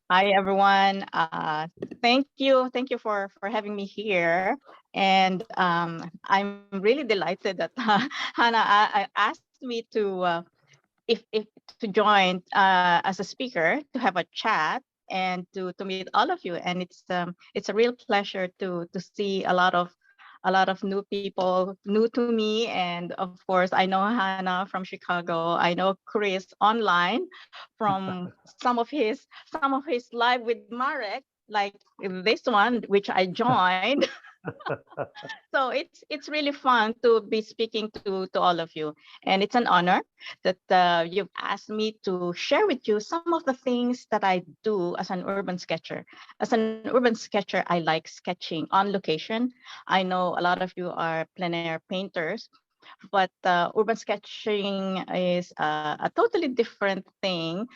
Hi, everyone. Thank you for having me here. And I'm really delighted that Hannah asked me to if to join as a speaker to have a chat and to meet all of you. And it's a real pleasure to see a lot of new people, new to me. And of course, I know Hannah from Chicago. I know Chris online from some of his live with Marek, like this one, which I joined. So it's really fun to be speaking to all of you, and it's an honor that you've asked me to share with you some of the things that I do as an urban sketcher. As an urban sketcher, I like sketching on location. I know a lot of you are plein air painters, but urban sketching is a totally different thing,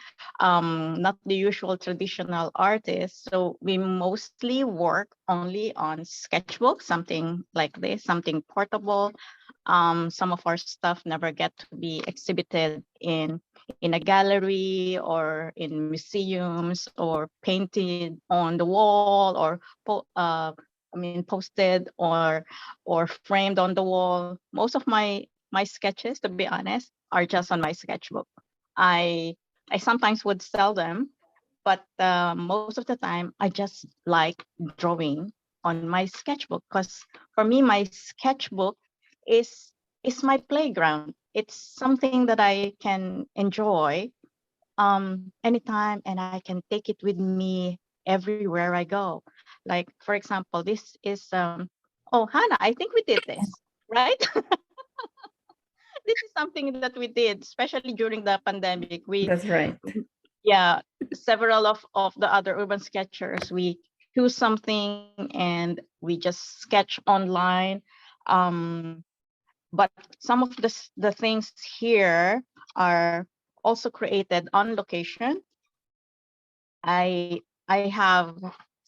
not the usual traditional artist. So we mostly work only on sketchbook, something like this, something portable. Some of our stuff never get to be exhibited in a gallery or in museums or painted on the wall or posted or framed on the wall. Most of my sketches, to be honest, are just on my sketchbook. I I sometimes would sell them, but most of the time I just like drawing on my sketchbook because for me my sketchbook is is my playground. It's something that I can enjoy anytime, and I can take it with me everywhere I go. Like for example, this is oh, Hannah, I think we did this, right? This is something that we did, especially during the pandemic. We That's right. Yeah, several of the other urban sketchers, we choose something and we just sketch online. um but some of the things here are also created on location. I have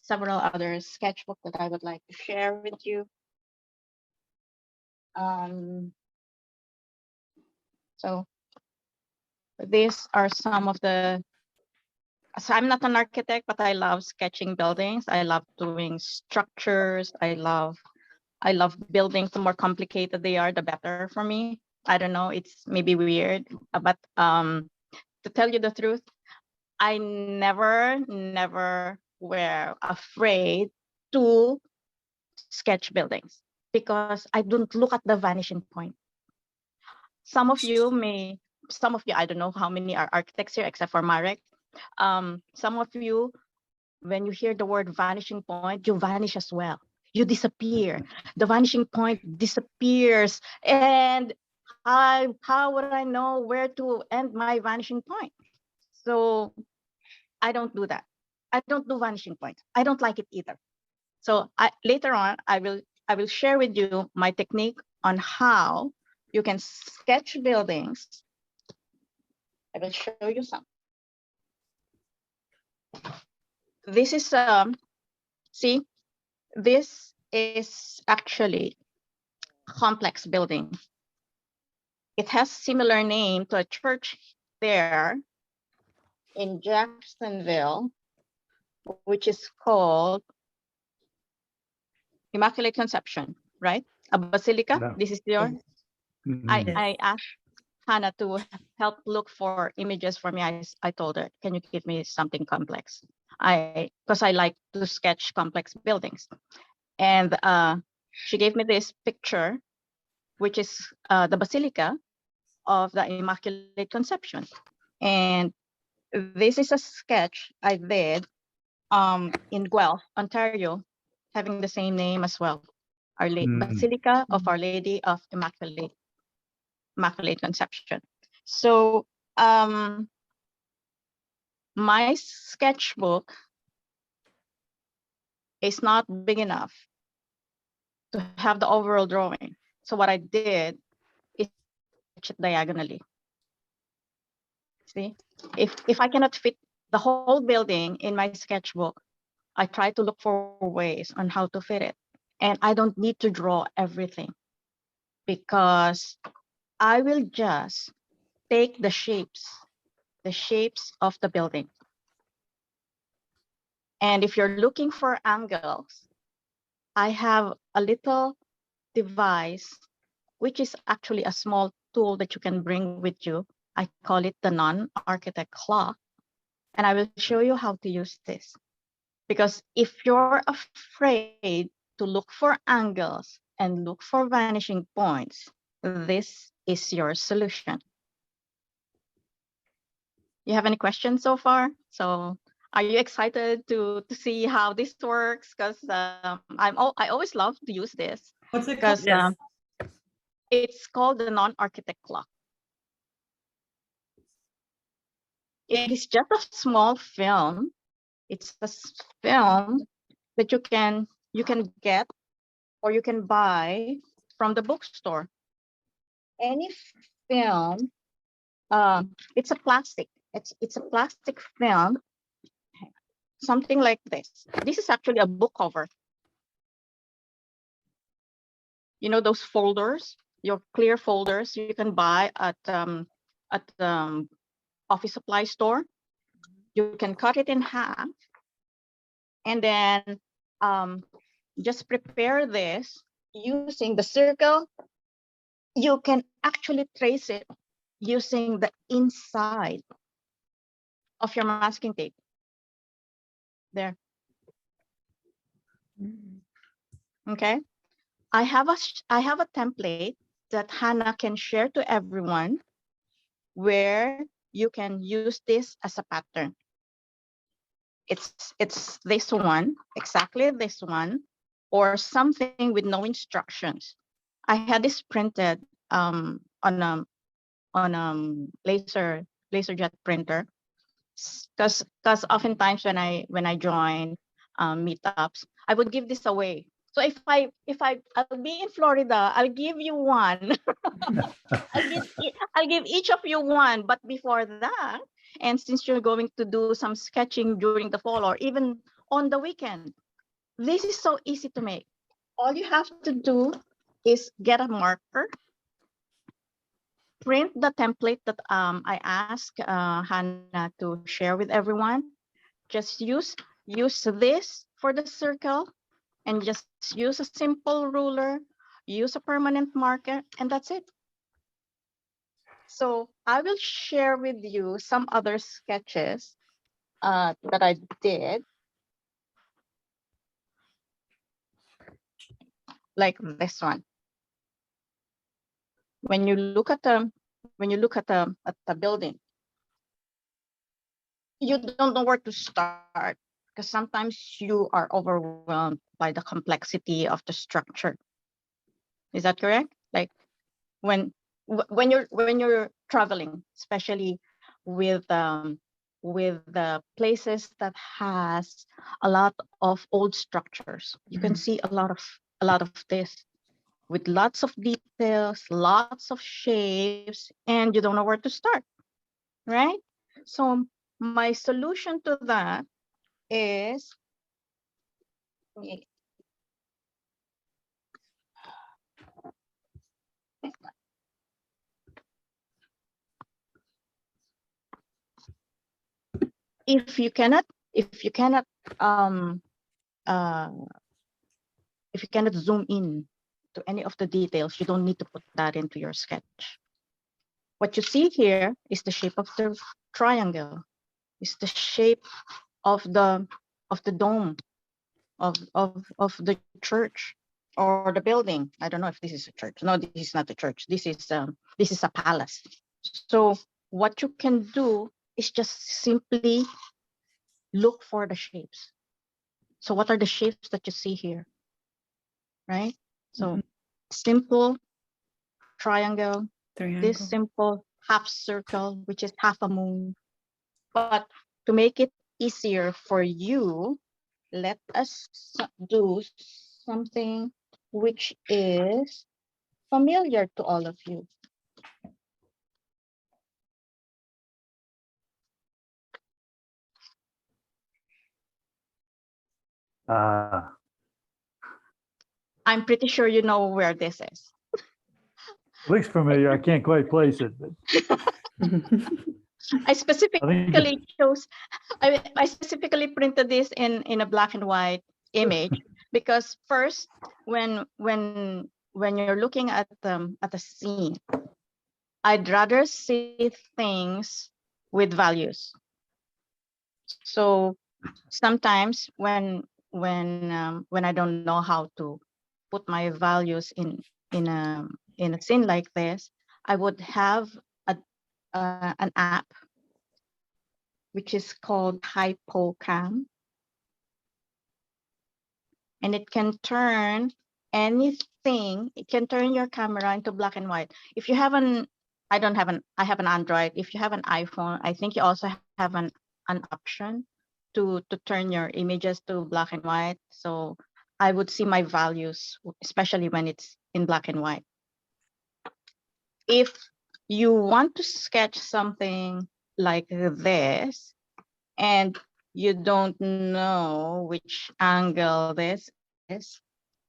several other sketchbook that I would like to share with you. um so these are some of the so I'm not an architect, but I love sketching buildings. I love doing structures. I love buildings. The more complicated they are, the better for me. I don't know. It's maybe weird, but to tell you the truth, I never were afraid to sketch buildings because I don't look at the vanishing point. Some of you may, some of you, I don't know how many are architects here except for Marek. Some of you, when you hear the word vanishing point, you vanish as well. You disappear. The vanishing point disappears. And how would I know where to end my vanishing point? So I don't do that. I don't do vanishing points. I don't like it either. So later on, I will share with you my technique on how you can sketch buildings. I will show you some. This is see, this is actually complex building. It has similar name to a church there in Jacksonville, which is called Immaculate Conception, right? A basilica. No. This is your. Mhm. I asked Hannah to help look for images for me. I told her, can you give me something complex? Because I like to sketch complex buildings. And she gave me this picture, which is the basilica of the Immaculate Conception. And this is a sketch I did in Guelph, Ontario, having the same name as well. Mm. Basilica of Our Lady of Immaculate Conception. So my sketchbook is not big enough to have the overall drawing. So what I did is sketch it diagonally. See, if I cannot fit the whole building in my sketchbook, I try to look for ways on how to fit it. And I don't need to draw everything because I will just take the shapes of the building. And if you're looking for angles, I have a little device, which is actually a small tool that you can bring with you. I call it the non-architect clock. And I will show you how to use this. Because if you're afraid to look for angles and look for vanishing points, this is your solution. You have any questions so far? So are you excited to see how this works? Because I always love to use this. What's it called? Because it's called the non-architect clock. It is just a small film. It's a film that you can get or you can buy from the bookstore. Any film, it's a plastic. It's a plastic film, something like this. This is actually a book cover. You know those folders, your clear folders you can buy at office supply store. You can cut it in half, and then just prepare this using the circle. You can actually trace it using the inside of your masking tape. There. Okay. I have a template that Hannah can share to everyone where you can use this as a pattern. It's this one, exactly this one, or something with no instructions. I had this printed on a laserjet printer, because oftentimes when I join meetups, I would give this away. So if I'll be in Florida, I'll give you one. I'll give each of you one. But before that, and since you're going to do some sketching during the fall or even on the weekend, this is so easy to make. All you have to do is get a marker, print the template that I asked Hannah to share with everyone. Just use this for the circle, and just use a simple ruler, use a permanent marker, and that's it. So I will share with you some other sketches that I did, like this one. When you look at the building, you don't know where to start because sometimes you are overwhelmed by the complexity of the structure. Is that correct? Like when you're traveling, especially with the places that has a lot of old structures, you can see a lot of this with lots of details, lots of shapes, and you don't know where to start, right? So my solution to that is if you cannot zoom in to any of the details, you don't need to put that into your sketch. What you see here is the shape of the triangle, is the shape of the dome of the church or the building. I don't know if this is a church. No, this is not a church. This is a palace. So what you can do is just simply look for the shapes. So what are the shapes that you see here? Right? So simple triangle, this simple half circle, which is half a moon. But to make it easier for you, let us do something which is familiar to all of you. I'm pretty sure you know where this is. Looks familiar. I can't quite place it. But I specifically chose, I specifically printed this in a black and white image because first, when you're looking at the scene, I'd rather see things with values. So sometimes when I don't know how to put my values in a scene like this, I would have a an app which is called Hypocam, and it can turn anything. It can turn your camera into black and white. If you have an, I don't have an, I have an Android. If you have an iPhone, I think you also have an option to turn your images to black and white. So I would see my values, especially when it's in black and white. If you want to sketch something like this, and you don't know which angle this is,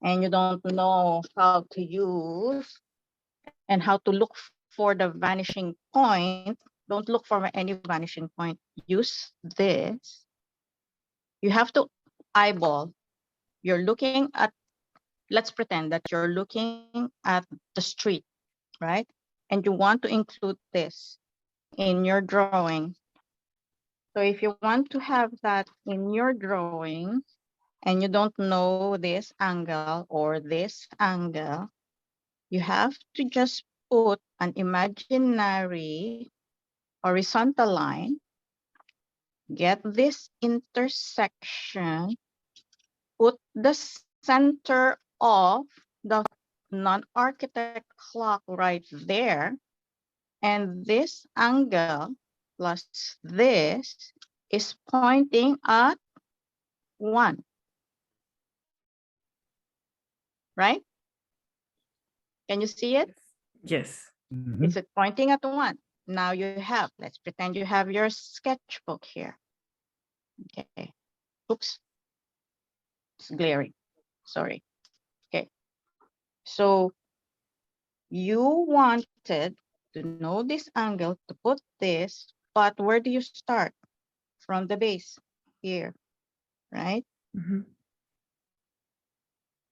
and you don't know how to use and how to look for the vanishing point, don't look for any vanishing point. Use this. You have to eyeball. You're looking at, let's pretend that you're looking at the street, right? And you want to include this in your drawing. So if you want to have that in your drawing and you don't know this angle or this angle, you have to just put an imaginary horizontal line, get this intersection, put the center of the non-architect clock right there, and this angle plus this is pointing at 1, right? Can you see it? Yes. It's pointing at 1. Now you have, let's pretend you have your sketchbook here. Okay. Oops. It's glaring. Sorry. Okay. So you wanted to know this angle to put this, but where do you start? From the base here, right?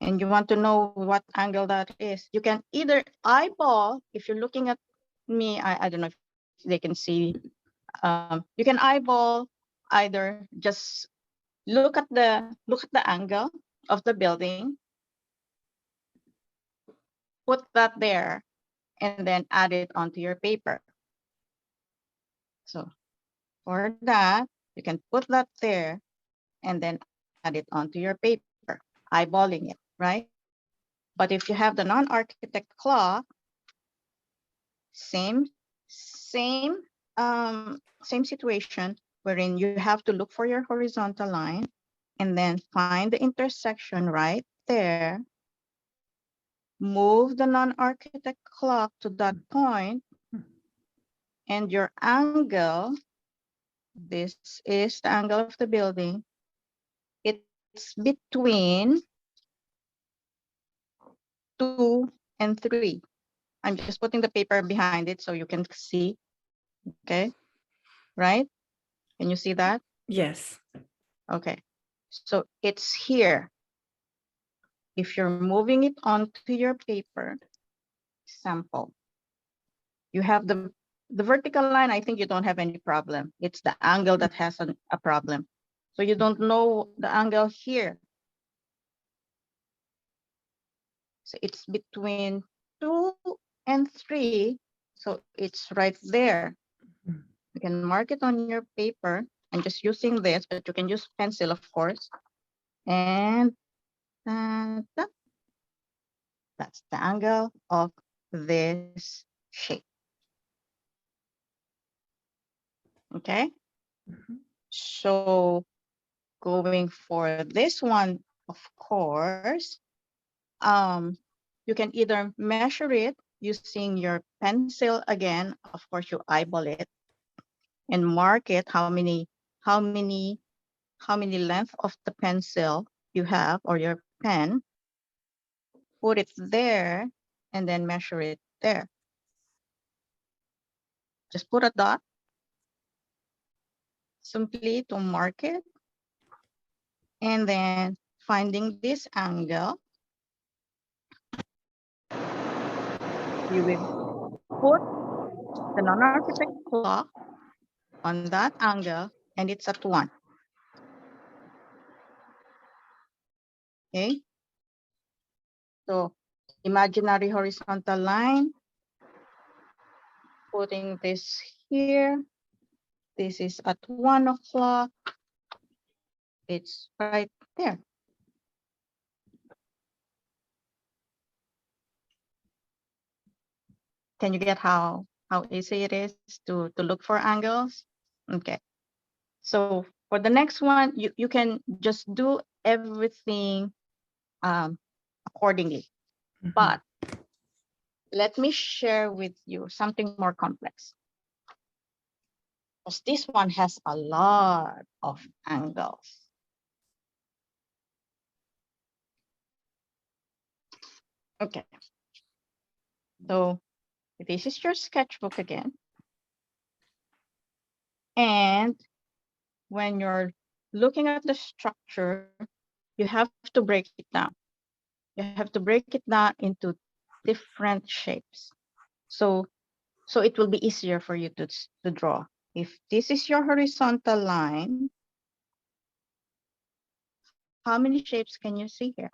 And you want to know what angle that is. You can either eyeball, if you're looking at me, I don't know if they can see. You can eyeball either just look at the angle of the building, put that there, and then add it onto your paper. So for that, you can put that there and then add it onto your paper, eyeballing it, right? But if you have the non-architect clock, same situation, wherein you have to look for your horizontal line and then find the intersection right there, move the non-architect clock to that point, and your angle, this is the angle of the building, it's between 2 and 3. I'm just putting the paper behind it so you can see, okay? Right? Can you see that? Yes. Okay, so it's here. If you're moving it onto your paper, sample, you have the vertical line. I think you don't have any problem. It's the angle that has a problem. So you don't know the angle here. So it's between 2 and 3. So it's right there. You can mark it on your paper. I'm just using this, but you can use pencil, of course. And that's the angle of this shape. Okay. So going for this one, of course, you can either measure it using your pencil again. Of course, you eyeball it and mark it how many length of the pencil you have or your pen. Put it there and then measure it there. Just put a dot simply to mark it, and then finding this angle, you will put the non-architect claw on that angle, and it's at 1. Okay? So imaginary horizontal line, putting this here. This is at 1 o'clock. It's right there. Can you get how easy it is to look for angles? Okay. So for the next one, you can just do everything accordingly. But let me share with you something more complex. Because this one has a lot of angles. Okay. So this is your sketchbook again. And when you're looking at the structure, you have to break it down. You have to break it down into different shapes. So it will be easier for you to draw. If this is your horizontal line, how many shapes can you see here?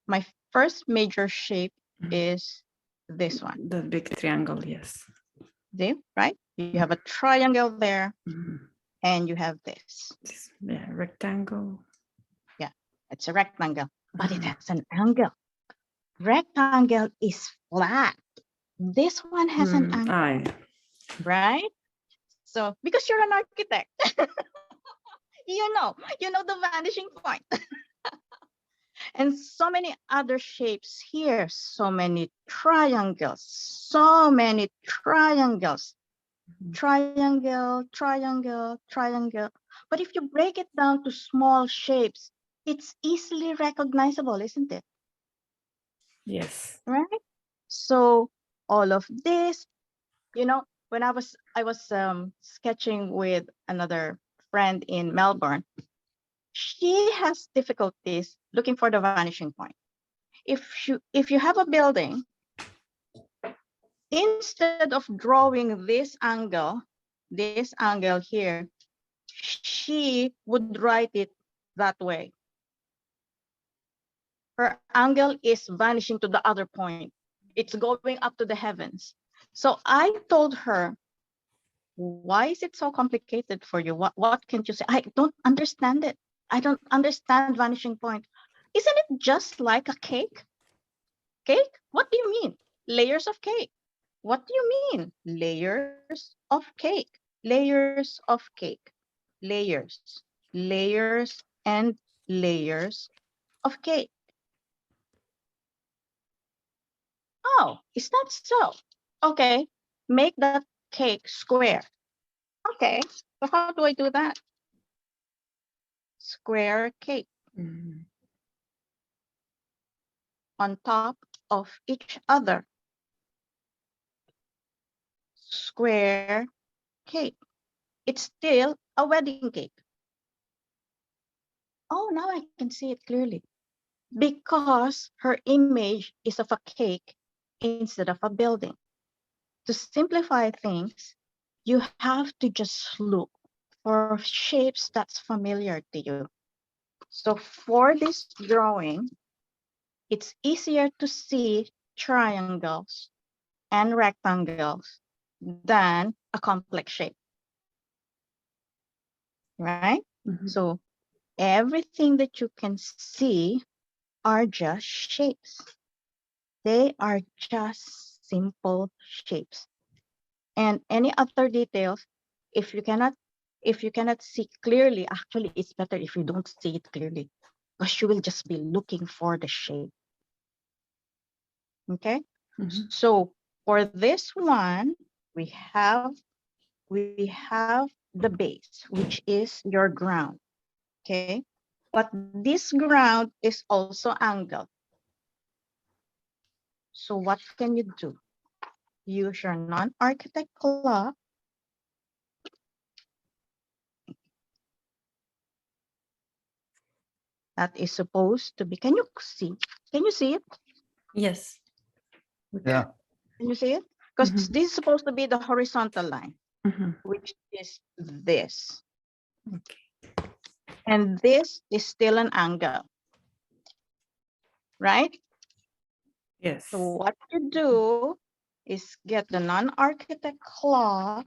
My first major shape is this one. The big triangle, yes. See, right? You have a triangle there, and you have this. Yeah, rectangle. Yeah, it's a rectangle, but it has an angle. Rectangle is flat. This one has an angle, right? So because you're an architect, you know the vanishing point. And so many other shapes here, so many triangles, triangle, triangle, triangle. But if you break it down to small shapes, it's easily recognizable, isn't it? Yes. Right? So all of this, when I was sketching with another friend in Melbourne, she has difficulties looking for the vanishing point. If you have a building, instead of drawing this angle here, she would write it that way. Her angle is vanishing to the other point. It's going up to the heavens. So I told her, why is it so complicated for you? What can't you say? I don't understand it. I don't understand vanishing point. Isn't it just like a cake? Cake? What do you mean? Layers of cake. What do you mean? Layers of cake. Layers of cake. Layers. Layers and layers of cake. Oh, is that so? Okay, make that cake square. Okay, so how do I do that? Square cake on top of each other. Square cake. It's still a wedding cake. Oh, now I can see it clearly. Because her image is of a cake instead of a building. To simplify things, you have to just look for shapes that's familiar to you. So for this drawing, it's easier to see triangles and rectangles than a complex shape, right? So everything that you can see are just shapes. They are just simple shapes. And any other details, if you cannot see clearly, actually it's better if you don't see it clearly, because you will just be looking for the shape. Okay? So for this one, we have the base, which is your ground. Okay? But this ground is also angled. So what can you do? Use your non-architect claw that is supposed to be. Can you see? Can you see it? Yes. Yeah. Can you see it? Because Mhm. this is supposed to be the horizontal line, Mhm. which is this. Okay. And this is still an angle, right? Yes. So what you do is get the non-architect cloth,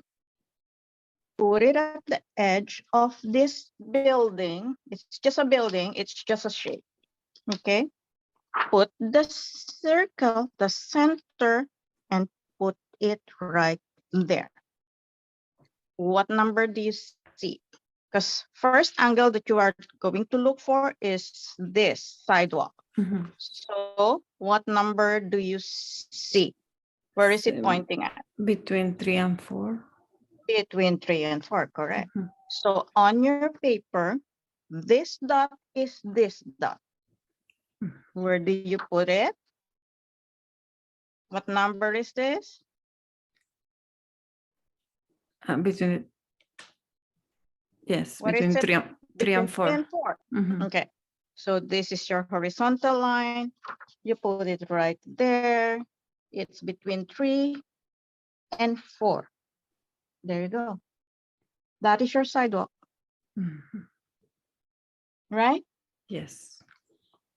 put it at the edge of this building. It's just a building, it's just a shape, okay? Put the circle, the center, and put it right there. What number do you see? Because first angle that you are going to look for is this sidewalk. Mhm. So what number do you see? Where is it Same. pointing at? Between 3 and 4. Between 3 and 4, correct? Mhm. So on your paper, this dot is this dot. Mm. Where do you put it? What number is this? Between, yes, What is between it? 3 and 3 Between and 3 4. and 4. Mhm. Okay. So this is your horizontal line. You put it right there. It's between 3 and 4. There you go. That is your sidewalk, Mhm. right? Yes.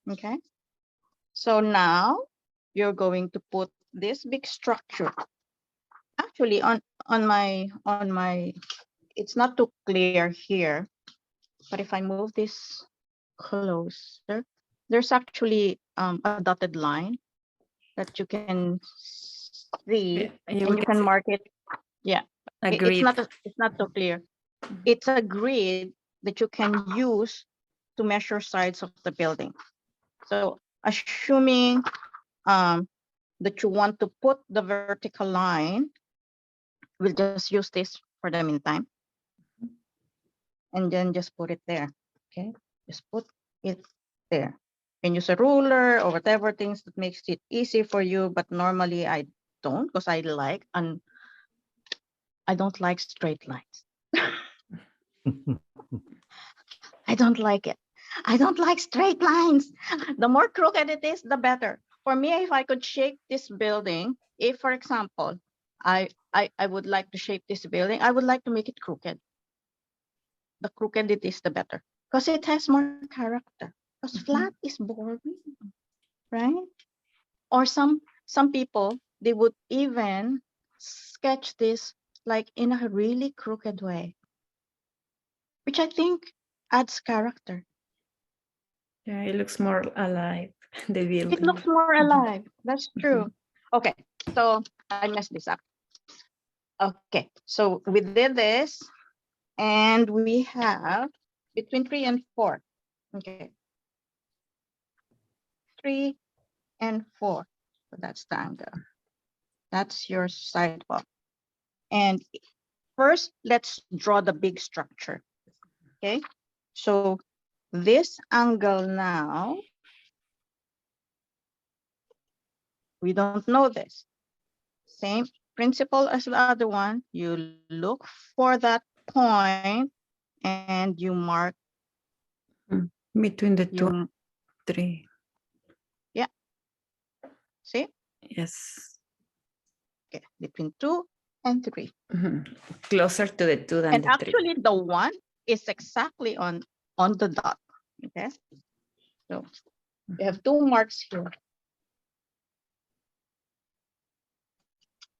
Okay. So now you're going to put this big structure. Actually, on my, it's not too clear here, but if I move this closer, there's actually a dotted line that you can see, and you can see mark it. Yeah, it's agreed. it's not so clear. Mhm. It's a grid that you can use to measure sides of the building. So assuming that you want to put the vertical line, we'll just use this for the meantime, and then just put it there. Okay, just put it there. You can use a ruler or whatever things that makes it easy for you, but normally I don't, because I don't like straight lines. I don't like it. I don't like straight lines. The more crooked it is, the better. For me, if I could shape this building, if for example, I would like to shape this building, I would like to make it crooked. The crooked it is, the better. Because it has more character. Because flat is boring, right? Or some people, they would even sketch this like in a really crooked way, which I think adds character. Yeah, it looks more alive. The It building. looks more alive. That's true. Okay, so I messed this up. Okay, so we did this, and we have between 3 and 4. Okay, 3 and 4. So that's the angle. That's your sidewalk. And first, let's draw the big structure. Okay, so this angle now, we don't know this. Same principle as the other one. You look for that point and you mark. Between the 2 and You 3. see? Yes. Okay, between 2 and 3. Mhm. Closer to the 2 than And the 3. actually the 1 is exactly on the dot. Okay, so you have 2 marks here.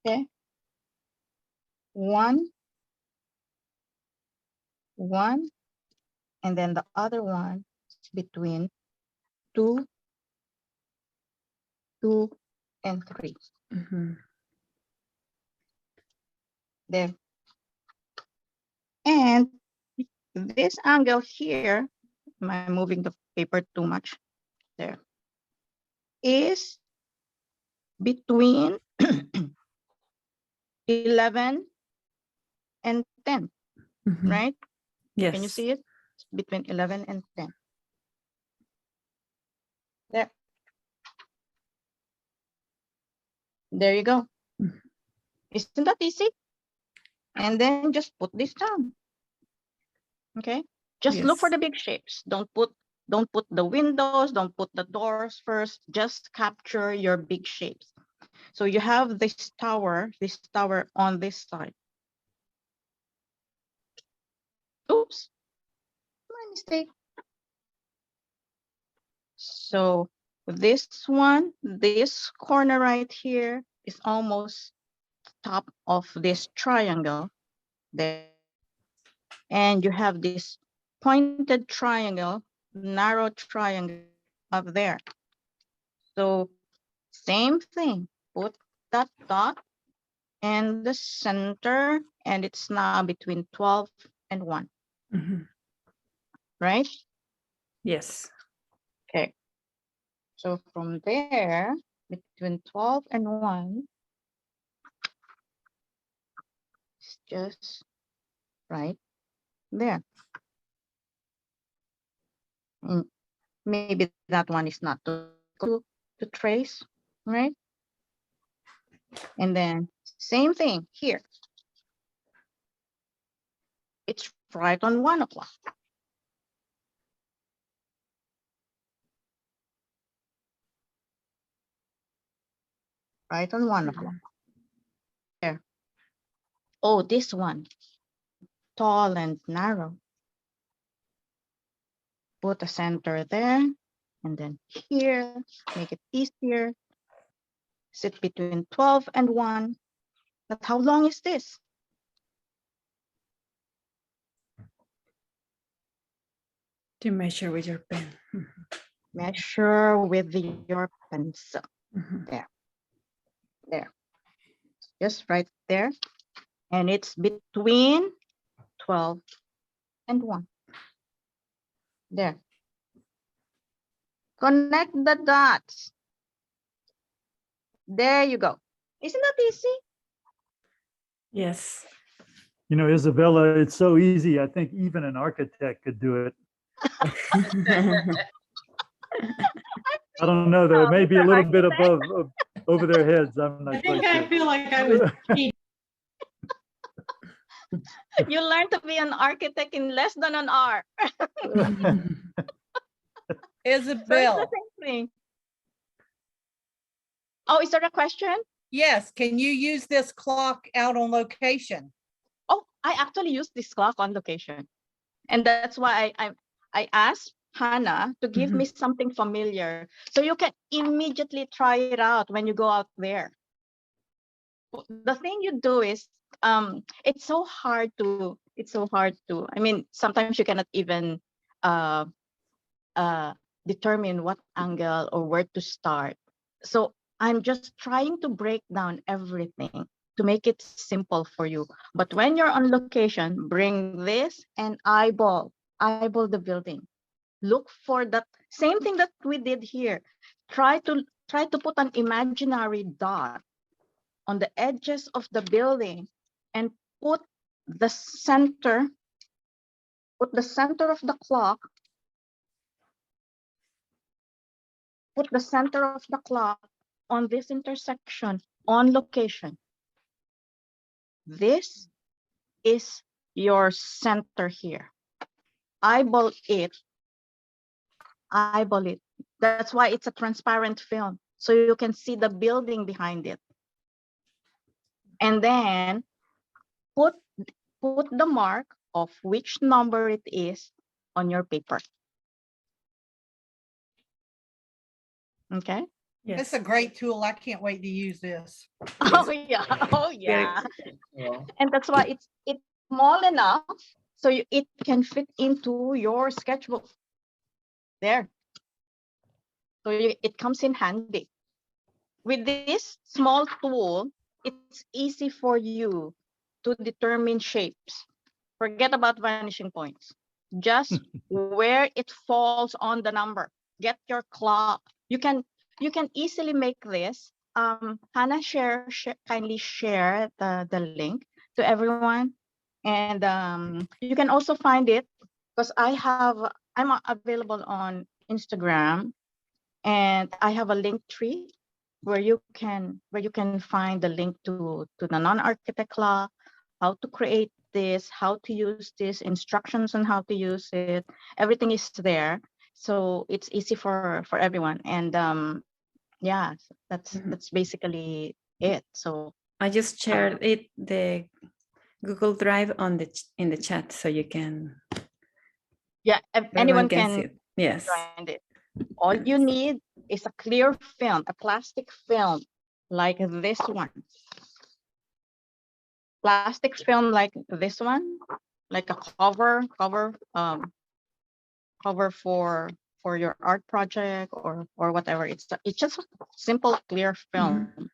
Okay, 1, 1, and then the other one is between 2, 2, and 3. Mhm. There. And this angle here, am I moving the paper too much? There. Is between 11 and 10, Mhm. right? Yes. Can you see it? It's between 11 and 10. There. There you go. Mhm. Isn't that easy? And then just put this down. Okay. Just look for Yes. the big shapes. Don't put Don't put the windows, don't put the doors first, just capture your big shapes. So you have this tower on this side. Oops, my mistake. So this one, this corner right here is almost top of this triangle there. And you have this pointed triangle, narrow triangle up there. So same thing, put that dot in the center, and it's now between 12 and 1, right? Yes. Okay. So from there, between 12 and 1, it's just right there. And maybe that one is not to trace, right? And then same thing here. It's right on 1 o'clock. Right on 1 o'clock. There. Oh, this one, tall and narrow. Put a center there, and then here, make it easier. Sit between 12 and 1. But how long is this? To measure with your pen. Measure with your pencil. There. There. Just right there. And it's between 12 and 1. There. Connect the dots. There you go. Isn't that easy? Yes. You know, Isabella, it's so easy. I think even an architect could do it. I don't know, though. It may be a little bit above, over their heads. I'm not quite sure. I feel like I was. You learn to be an architect in less than an hour. Isabel, So it's the same thing. Oh, is there a question? yes, can you use this clock out on location? Oh, I actually use this clock on location. And that's why I asked Hannah to give me something familiar so you can immediately try it out when you go out there. The thing you do is it's so hard to I mean, sometimes you cannot even determine what angle or where to start. So I'm just trying to break down everything to make it simple for you. But when you're on location, bring this and eyeball the building. Look for that same thing that we did here. Try to put an imaginary dot on the edges of the building and put the center of the clock. Put the center of the clock on this intersection on location. This is your center here. Eyeball it. Eyeball it. That's why it's a transparent film, so you can see the building behind it. And then put the mark of which number it is on your paper. Okay. Yes. It's a great tool. I can't wait to use this. Oh yeah. Oh yeah. And that's why it's small enough so it can fit into your sketchbook. There. So it comes in handy. With this small tool, it's easy for you to determine shapes. Forget about vanishing points. Just where it falls on the number. Get your clock. You can easily make this. Hannah, kindly share the link to everyone. And you can also find it because I'm available on Instagram, and I have a link tree where you can find the link to the non-architect clock, how to create this, how to use this, instructions on how to use it. Everything is there. so it's easy for everyone. And yeah, that's basically it. So I just shared the Google Drive on in the chat, so you can. yeah, anyone see can it. Yes. join it. All you need is a clear film, a plastic film like this one. Plastic film like this one, like a cover for your art project or whatever. It's just a simple clear film.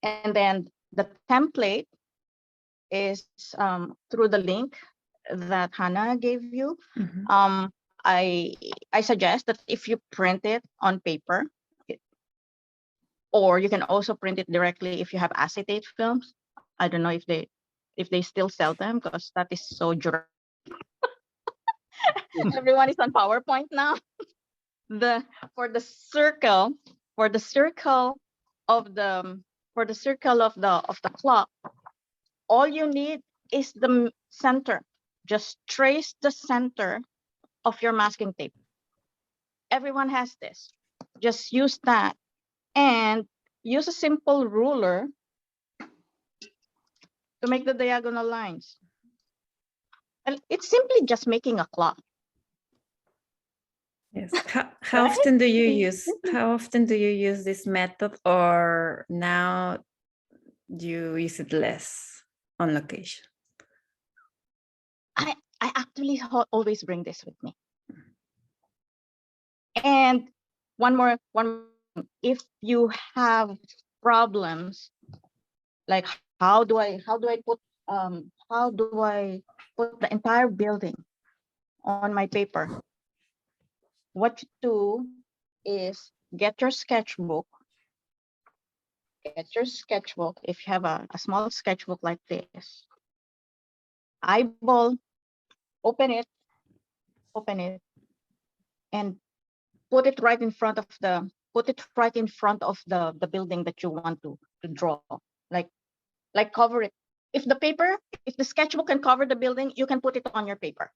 And then the template is through the link that Hannah gave you. I suggest that if you print it on paper, or you can also print it directly if you have acetate films. I don't know if they still sell them, because that is so durable. Everyone is on PowerPoint now. For the circle of the clock, all you need is the center. Just trace the center of your masking tape. Everyone has this. Just use that and use a simple ruler to make the diagonal lines. And it's simply just making a clock. Yes. How often do you use this method, or now you use it less on location? I actually always bring this with me. And one more, if you have problems like how do I put the entire building on my paper, what you do is get your sketchbook. If you have a small sketchbook like this, eyeball, open it, and put it right in front of the building that you want to draw. Like cover it. If the sketchbook can cover the building, you can put it on your paper.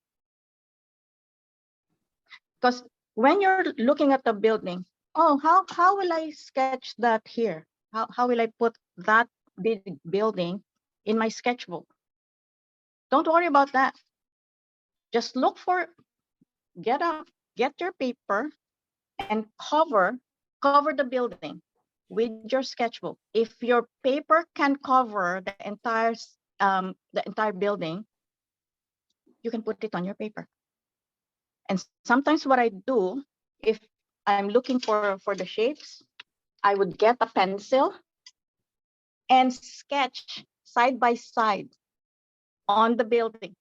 Because when you're looking at the building, oh, how will I sketch that here? How will I put that big building in my sketchbook? Don't worry about that. Just get your paper and cover the building with your sketchbook. If your paper can cover the entire building, you can put it on your paper. And sometimes what I do, if I'm looking for the shapes, I would get a pencil and sketch side by side on the building.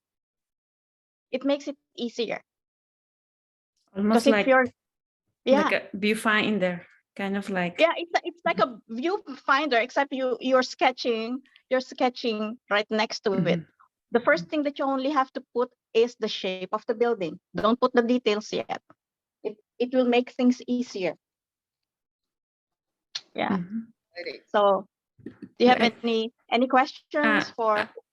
It makes it easier. Almost like a viewfinder, kind of like. Yeah, it's like a viewfinder, except you're sketching right next to it. The first thing that you only have to put is the shape of the building. Don't put the details yet. It will make things easier. Yeah. So do you have any questions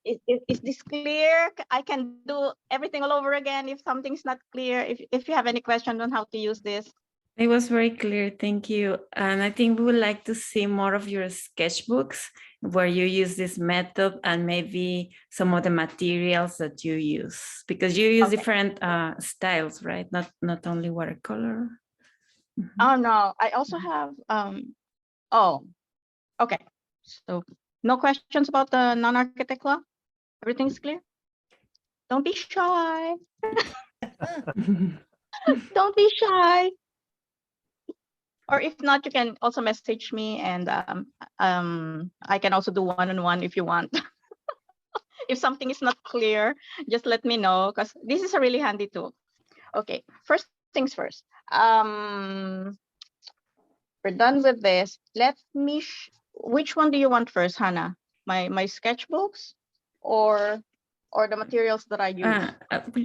is this clear? I can do everything all over again if something's not clear. If you have any question on how to use this. It was very clear, thank you. And I think we would like to see more of your sketchbooks where you use this method, and maybe some of the materials that you use, because you use different styles, right? Not only watercolor. Oh no, I also have okay. So no questions about the non-architect law? Everything's clear? Don't be shy. Don't be shy. Or if not, you can also message me, and I can also do one-on-one if you want. If something is not clear, just let me know, because this is a really handy tool. Okay, first things first. We're done with this. Let me, which one do you want first, Hannah? My sketchbooks or the materials that I use?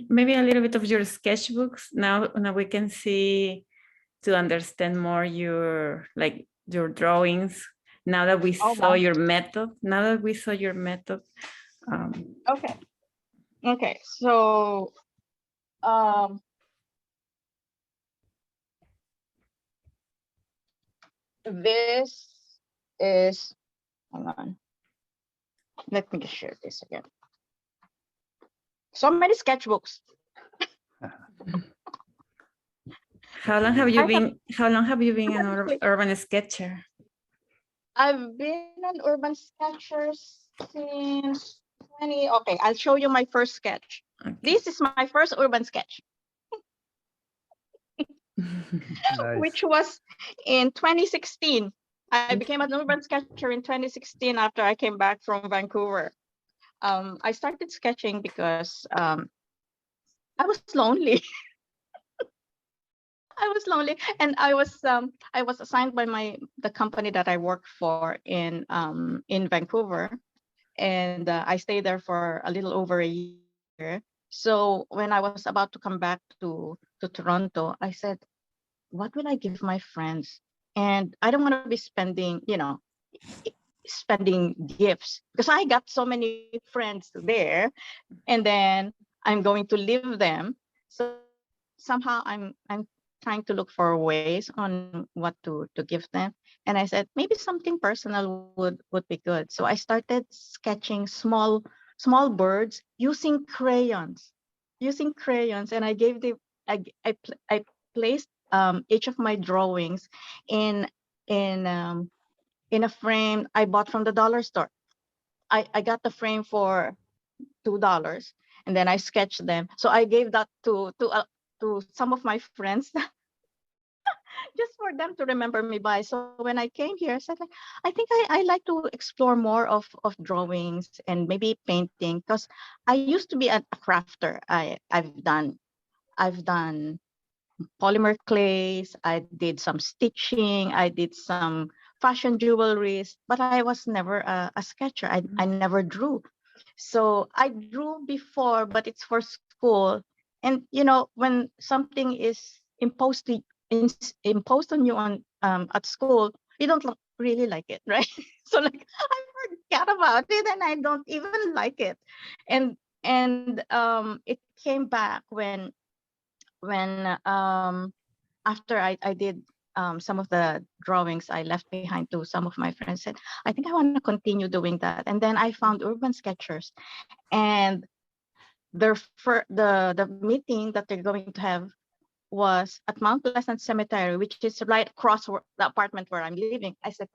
Maybe a little bit of your sketchbooks. Now we can see, to understand more your drawings. Now that we saw your method. Okay. So this is, hang on. Let me just share this again. So many sketchbooks. How long have you I have- been? How long have you been an Honestly. urban sketcher? I've been an urban sketcher since 20. Okay, I'll show you my first sketch. Okay. This is my first urban sketch, Nice. which was in 2016. I became an urban sketcher in 2016 after I came back from Vancouver. I started sketching because I was lonely. I was lonely, and I was assigned by the company that I worked for in Vancouver, and I stayed there for a little over a year. So when I was about to come back to Toronto, I said, "What will I give my friends?" And I don't want to be spending, spending gifts because I got so many friends there, and then I'm going to leave them. So somehow I'm trying to look for ways on what to give them. And I said maybe something personal would be good. So I started sketching small birds using crayons, and I gave the I placed each of my drawings in in um, in a frame I bought from the dollar store. I got the frame for $2, and then I sketched them. So I gave that to some of my friends just for them to remember me by. So when I came here, I said like, I think I like to explore more of drawings and maybe painting, because I used to be a crafter. I've done polymer clays. I did some stitching. I did some fashion jewelries, but I was never a sketcher. I never drew. So I drew before, but it's for school. And when something is imposed on you at school, you don't really like it, right? So like I forget about it and I don't even like it. And it came back when after I did some of the drawings I left behind to some of my friends, said, I think I want to continue doing that. And then I found Urban Sketchers, and the meeting that they're going to have was at Mount Pleasant Cemetery, which is right across the apartment where I'm living. I said,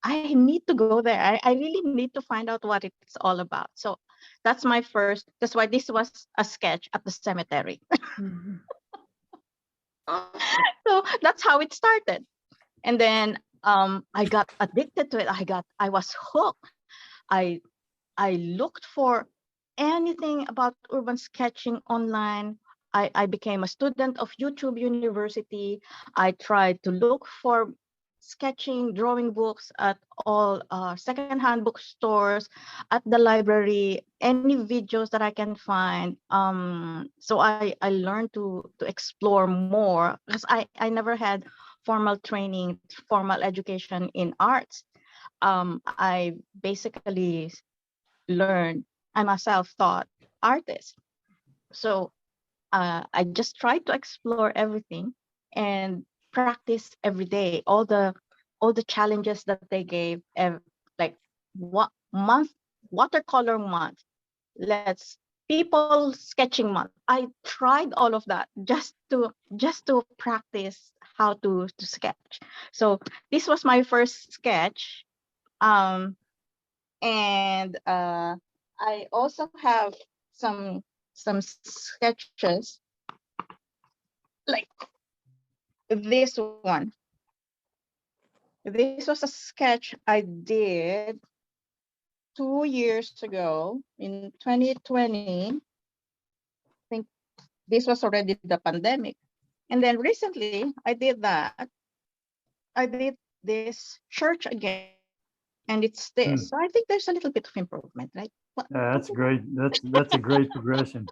I need to go there. I really need to find out what it's all about. So that's why this was a sketch at the cemetery. Mhm. So that's how it started. And then I got addicted to it. I was hooked. I looked for anything about urban sketching online. I became a student of YouTube University. I tried to look for sketching, drawing books at all secondhand bookstores, at the library, any videos that I can find. So I learned to explore more, because I never had formal training, formal education in arts. I basically learned. I'm a self-taught artist. So I just tried to explore everything and practice every day. All the challenges that they gave, like what month, watercolor month, let's people sketching month. I tried all of that just to practice how to sketch. So this was my first sketch. And I also have some sketches like this one. This was a sketch I did 2 years ago in 2020. I think this was already the pandemic. And then recently I did that. I did this church again, and it's this. So I think there's a little bit of improvement, right? Yeah, that's great. That's a great progression.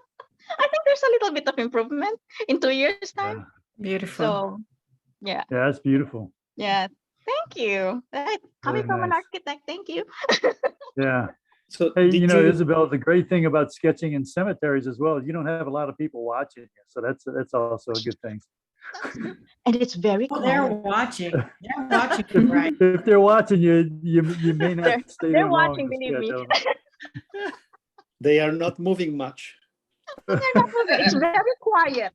I think there's a little bit of improvement in 2 years' time. Yeah, Beautiful. So yeah, that's beautiful. yeah. Thank you. Coming Very from an nice. architect, thank you. Yeah. So Hey, did you, Isabel, the great thing about sketching in cemeteries as well is you don't have a lot of people watching you. So that's also a good thing. And it's very Oh, they're quiet. watching. They're watching, right? If they're watching you, you may not They're, stay they're there long. watching, to believe sketch. me. I don't know. They are not moving much. They're not moving. It's very quiet.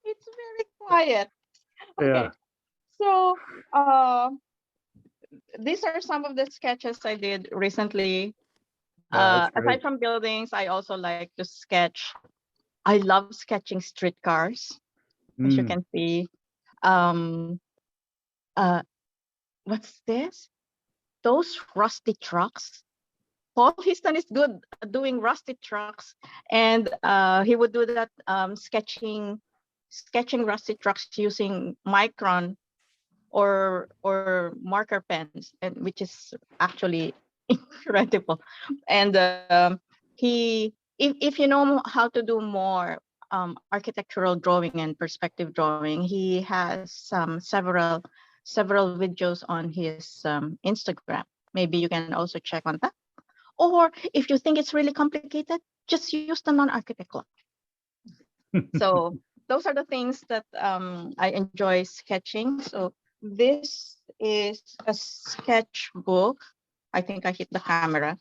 It's very quiet. Okay. Yeah. So these are some of the sketches I did recently. That's Aside great. from buildings, I also like to sketch. I love sketching streetcars, as you Mm. can see. Um, uh, what's this? Those rusty trucks. Paul Houston is good at doing rusty trucks, and he would do that sketching rusty trucks using micron or marker pens, and which is actually incredible. And if you know how to do more architectural drawing and perspective drawing, he has several videos on his Instagram. Maybe you can also check on that. Or if you think it's really complicated, just use the non-architect law. So those are the things that I enjoy sketching. So this is a sketchbook. I think I hit the camera.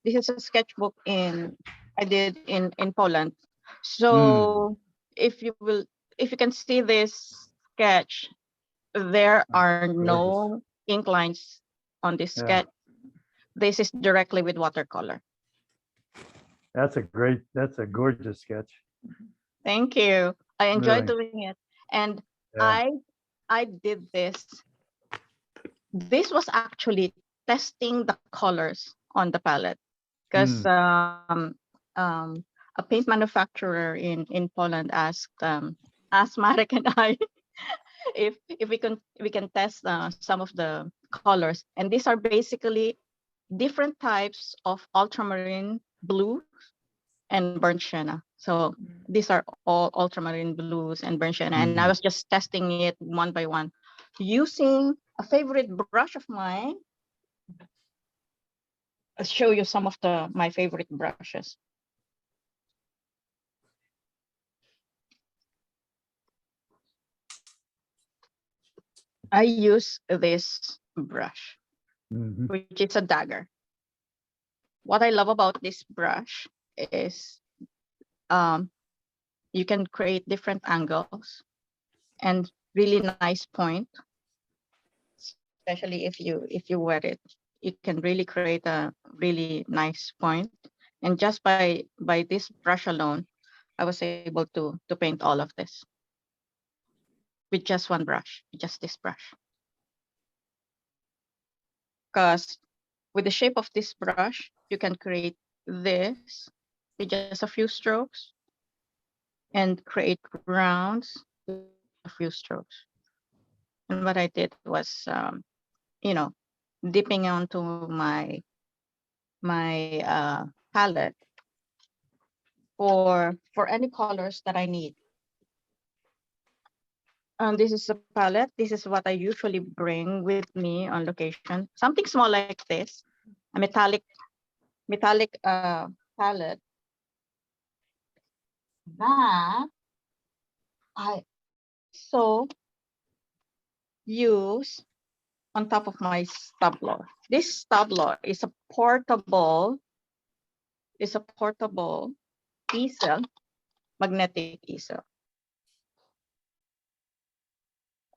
This is a sketchbook I did in Poland. So if you can see this sketch, there are no ink lines on this Yeah. sketch. This is directly with watercolor. That's a gorgeous sketch. Thank you. I enjoy Really. doing it. And Yeah. I did this. This was actually testing the colors on the palette, because a paint manufacturer in Poland asked Marek and I if we can test some of the colors, and these are basically different types of ultramarine blue and burnt sienna. So these are all ultramarine blues and burnt sienna, and I was just testing it one by one using a favorite brush of mine. I'll show you some of my favorite brushes. I use this brush, Mhm. which is a dagger. What I love about this brush is you can create different angles and really nice point, especially if you wear it. You can really create a really nice point. And just by this brush alone, I was able to paint all of this with just one brush, just this brush. Because with the shape of this brush, you can create this with just a few strokes and create rounds with a few strokes. And what I did was, dipping onto my palette for any colors that I need. This is a palette. This is what I usually bring with me on location. Something small like this, a metallic palette that I so use on top of my stablo. This stablo is a portable easel, magnetic easel.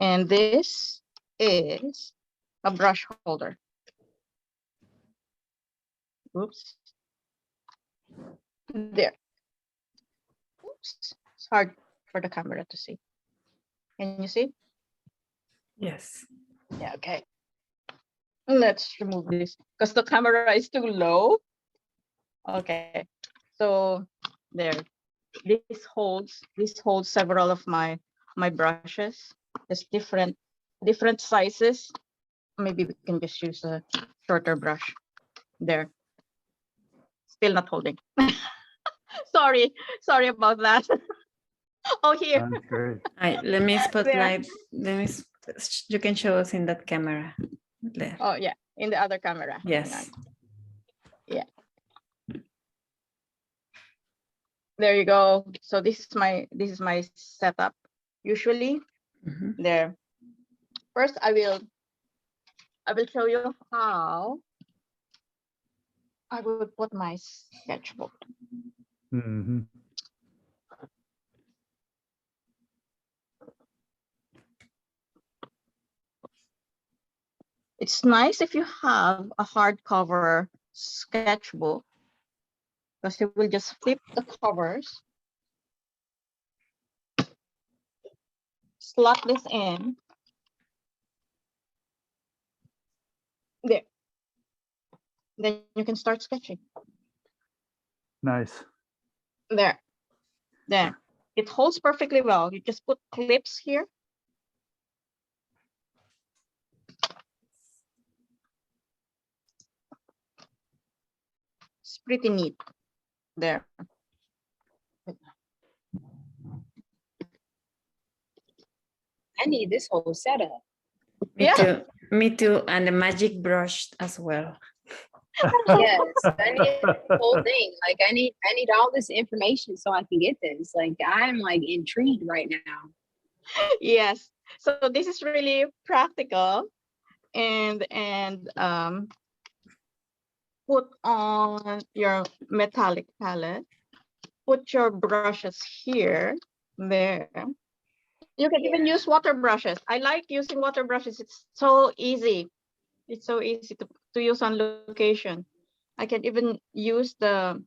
And this is a brush holder. Oops. There. Oops. It's hard for the camera to see. Can you see? Yes. Yeah, okay. Let's remove this because the camera is too low. Okay. So there. This holds several of my brushes. There's different sizes. Maybe we can just use a shorter brush. There. Still not holding. Sorry about that. Oh, here. That's great. Let me spotlight. You can show us in that camera. There. Oh yeah, in the other camera. Hang Yes. on. Yeah. There you go. So this is my setup. Usually Mhm. there. First, I will show you how I will put my sketchbook. Mhm. It's nice if you have a hardcover sketchbook because you will just flip the covers, slot this in. There. Then you can start sketching. Nice. There. There. It holds perfectly well. You just put clips here. It's pretty neat. There. I need this whole setup. Me Yeah. too. Me too. And the magic brush as well. Yes, I need the whole thing. Like I need all this information so I can get this. Like I'm like intrigued right now. Yes. So this is really practical and put on your metallic palette. Put your brushes here, there. You can even use water brushes. I like using water brushes. It's so easy. It's so easy to use on location. I can even use the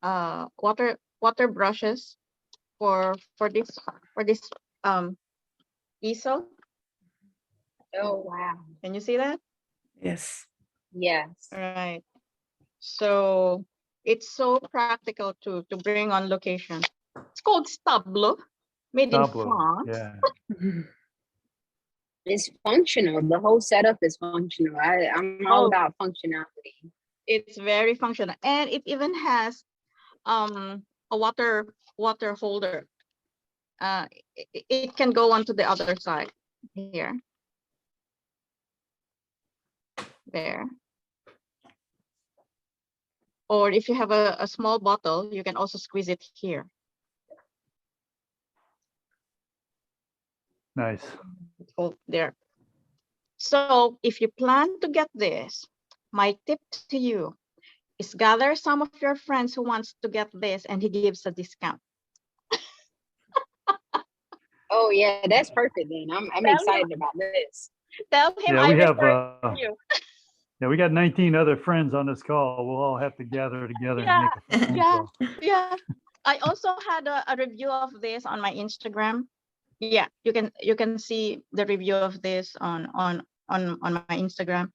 water brushes for this easel. Oh wow. Can you see that? Yes. Yes. All right. So it's so practical to bring on location. It's called Stablo, made in Tableau. France. Yeah. Mhm. It's functional. The whole setup is functional. I'm all Oh. about functionality. It's very functional, and it even has a water holder. It can go onto the other side here. There. Or if you have a small bottle, you can also squeeze it here. Nice. Oh, there. So if you plan to get this, my tip to you is gather some of your friends who wants to get this, and he gives a discount. Oh yeah, that's perfect then. I'm Tell him. excited about this. Tell him Yeah, I we have referred you. yeah, we got 19 other friends on this call. We'll all have to gather together and make a phone Yeah. call. Yeah. I also had a review of this on my Instagram. Yeah, you can see the review of this on my Instagram.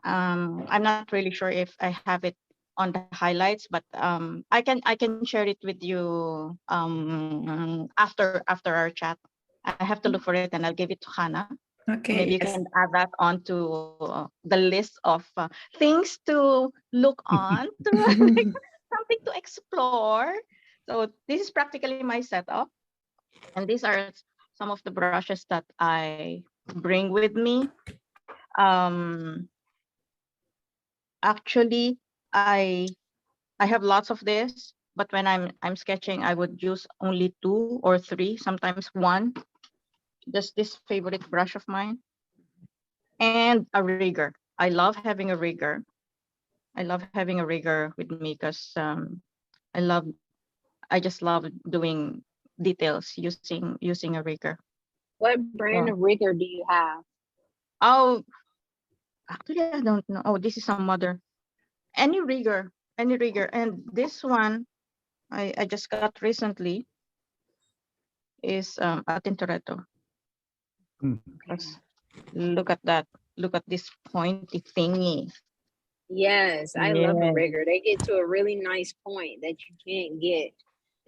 I'm not really sure if I have it on the highlights, but I can share it with you after our chat. I have to look for it and I'll give it to Hannah. Okay. Maybe you Yes. can add that onto the list of things to look on, to something to explore. So this is practically my setup, and these are some of the brushes that I bring with me. Actually, I have lots of this, but when I'm sketching, I would use only 2 or 3, sometimes 1. Just this favorite brush of mine, and a rigger. I love having a rigger. I love having a rigger with me because I just love doing details using a rigger. What brand Yeah. of rigger do you have? Oh, actually, I don't know. Oh, this is some other. Any rigger, and this one I just got recently is a Tintoretto. Hmm. Look at that. Look at this pointy thingy. Yes, I love a Yeah. rigger. They get to a really nice point that you can't get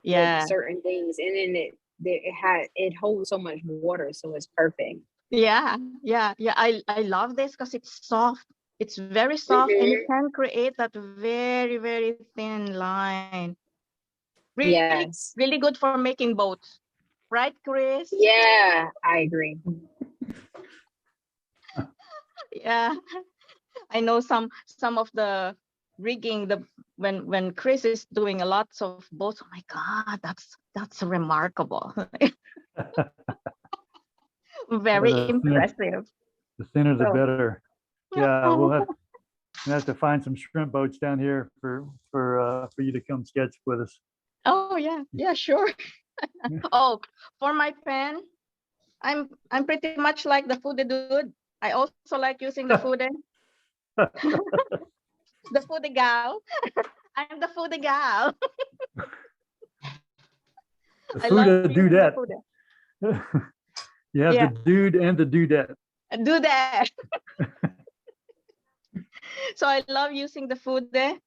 Yeah. with certain things, and then it holds so much water, so it's perfect. Yeah. I love this because it's soft. It's very soft, and you can create that very, very thin line. Really, Yes. really good for making boats, right, Chris? Yeah, I agree. Yeah. I know some of the rigging the when Chris is doing a lots of boats. Oh my God, that's remarkable. Very the thinner, impressive. the thinner the So- better. Yeah, we'll have to find some shrimp boats down here for you to come sketch with us. Oh yeah, sure. Oh, for my pen, I'm pretty much like the foodie dude. I also like using the foodie, the foodie gal. I'm the foodie gal. The I food love do using the that. foodie. You have Yeah. the dude and the dudette. Do that. So I love using the foodie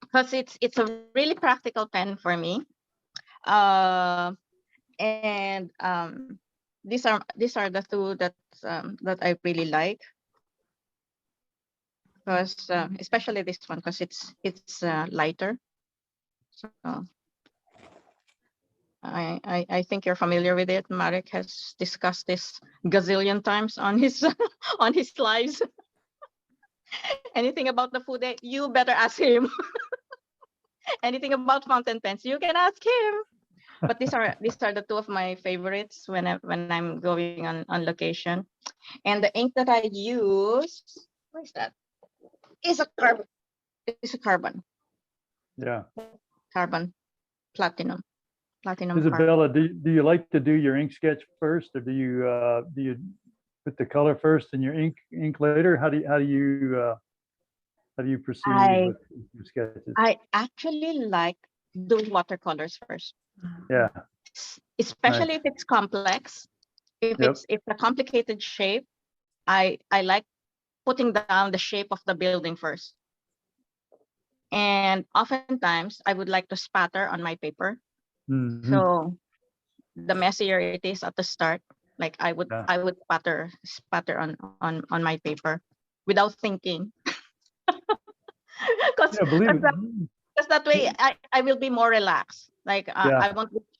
because it's a really practical pen for me. And these are the two that I really like, because especially this one, because it's lighter. So I think you're familiar with it. Marek has discussed this gazillion times on his on his lives. Anything about the food, you better ask him. Anything about fountain pens, you can ask him. But these are the two of my favorites when I'm going on location. And the ink that I use, what is that? Is a carbon. It's a carbon Yeah. platinum carbon. Isabella, do you like to do your ink sketch first, or do you put the color first and your ink later? How do you proceed with your sketches? I actually like doing watercolors first, Yeah. especially Nice. if it's complex. If Yep. it's a complicated shape, I like putting down the shape of the building first. And oftentimes I would like to spatter on my paper. Mhm. So the messier it is at the start, like I would Yeah. spatter on my paper without thinking. Because Yeah, believe it. that way I will be more relaxed. Like Yeah.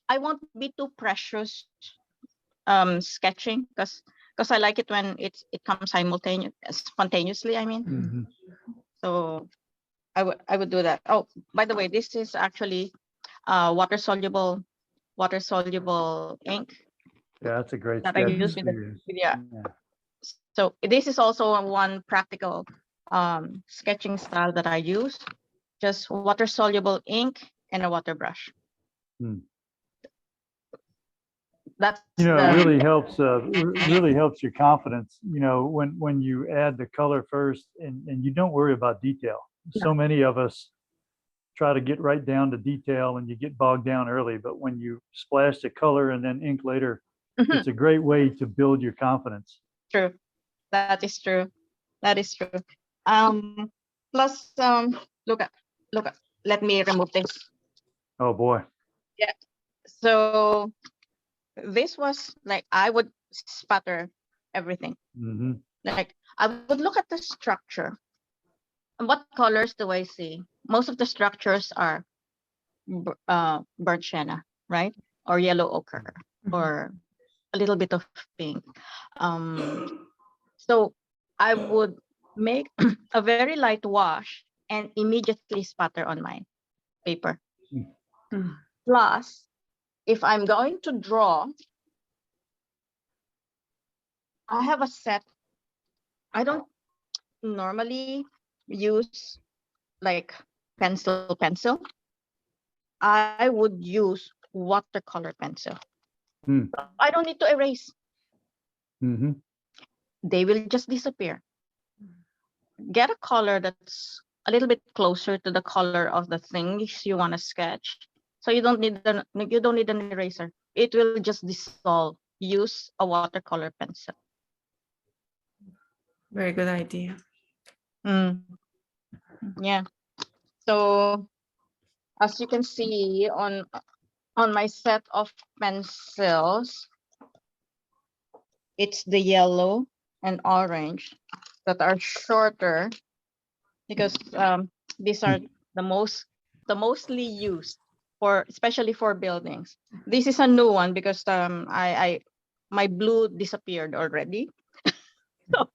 I won't be too precious sketching, because I like it when it comes spontaneously, I mean. Mhm. So I would do that. Oh, by the way, this is actually water soluble ink Yeah, that's a great that I sketch. use to with use. yeah. So this is also one practical sketching style that I use. Just water soluble ink and a water brush. Hmm. That's You know, it the really helps your confidence, when you add the color first and you don't worry about detail. So many of us try to get right down to detail and you get bogged down early, but when you splash the color and then ink later, Mhm. it's a great way to build your confidence. True. That is true. That is true. Plus, look at. Let me remove this. Oh boy. So this was like I would spatter everything. Hmm. Like I would look at the structure. And what colors do I see? Most of the structures are burnt sienna, right? Or yellow ochre, or a little bit of pink. So I would make a very light wash and immediately spatter on my paper. Mm. Plus, if I'm going to draw, I have a set. I don't normally use like pencil. I would use watercolor pencil. Hmm. I don't need to erase. Hmm. They will just disappear. Get a color that's a little bit closer to the color of the things you want to sketch. So you don't need an eraser. It will just dissolve. Use a watercolor pencil. Very good idea. Yeah. So as you can see on my set of pencils, it's the yellow and orange that are shorter, because these are the mostly used for, especially for buildings. This is a new one because my blue disappeared already. So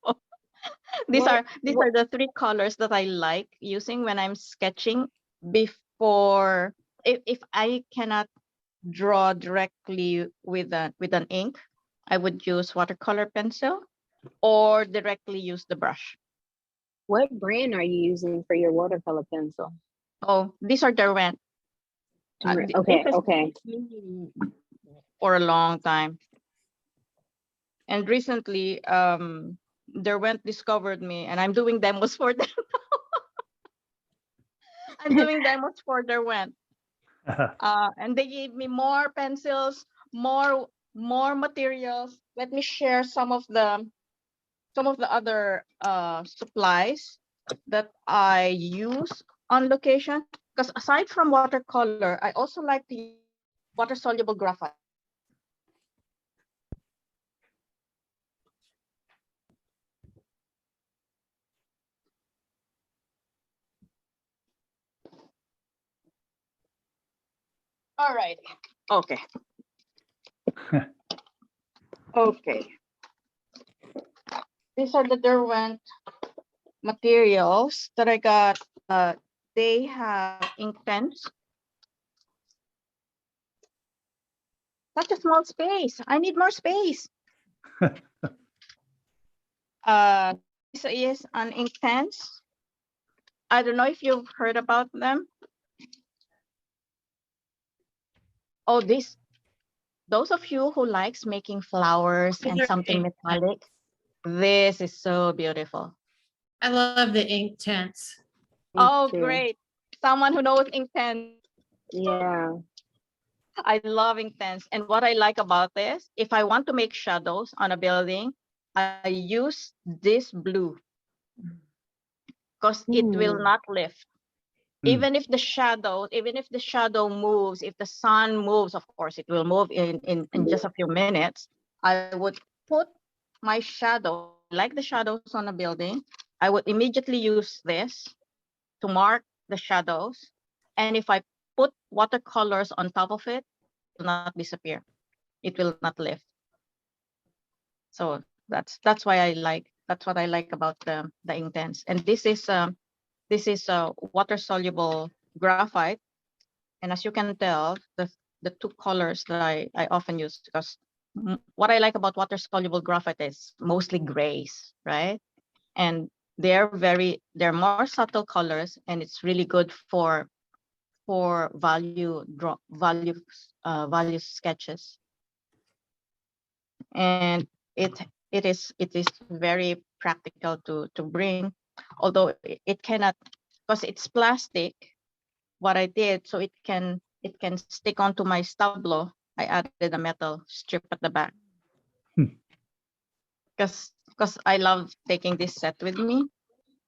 These What- are the three colors that I like using when I'm sketching before. If I cannot draw directly with an ink, I would use watercolor pencil or directly use the brush. What brand are you using for your watercolor pencil? Oh, these are Derwent. Okay, This is okay. for a long time. And recently, Derwent discovered me, and I'm doing demos for them. I'm doing demos for Derwent. And they gave me more pencils, more materials. Let me share some of the other supplies that I use on location. Because aside from watercolor, I also like to use water soluble graphite. All right. Okay. Okay. These are the Derwent materials that I got. They have ink pens. Such a small space. I need more space. This is an ink pens. I don't know if you've heard about them. Oh, those of you who likes making flowers and something metallic, this is so beautiful. I love the ink tents. Me Oh, too. great. Someone who knows ink pens. Yeah. I love ink pens. And what I like about this, if I want to make shadows on a building, I use this blue because it will not lift. Even if the shadow moves, if the sun moves, of course, it will move in just a few minutes. I would put my shadow, like the shadows on a building, I would immediately use this to mark the shadows. And if I put watercolors on top of it, it will not disappear. It will not lift. So that's what I like about the ink pens. And this is water soluble graphite. And as you can tell, the two colors that I often use, because what I like about water soluble graphite is mostly grays, right? And they're more subtle colors, and it's really good for value sketches. And it is very practical to bring, although it cannot, because it's plastic. What I did, so it can stick onto my stablo, I added a metal strip at the back. Because I love taking this set with me,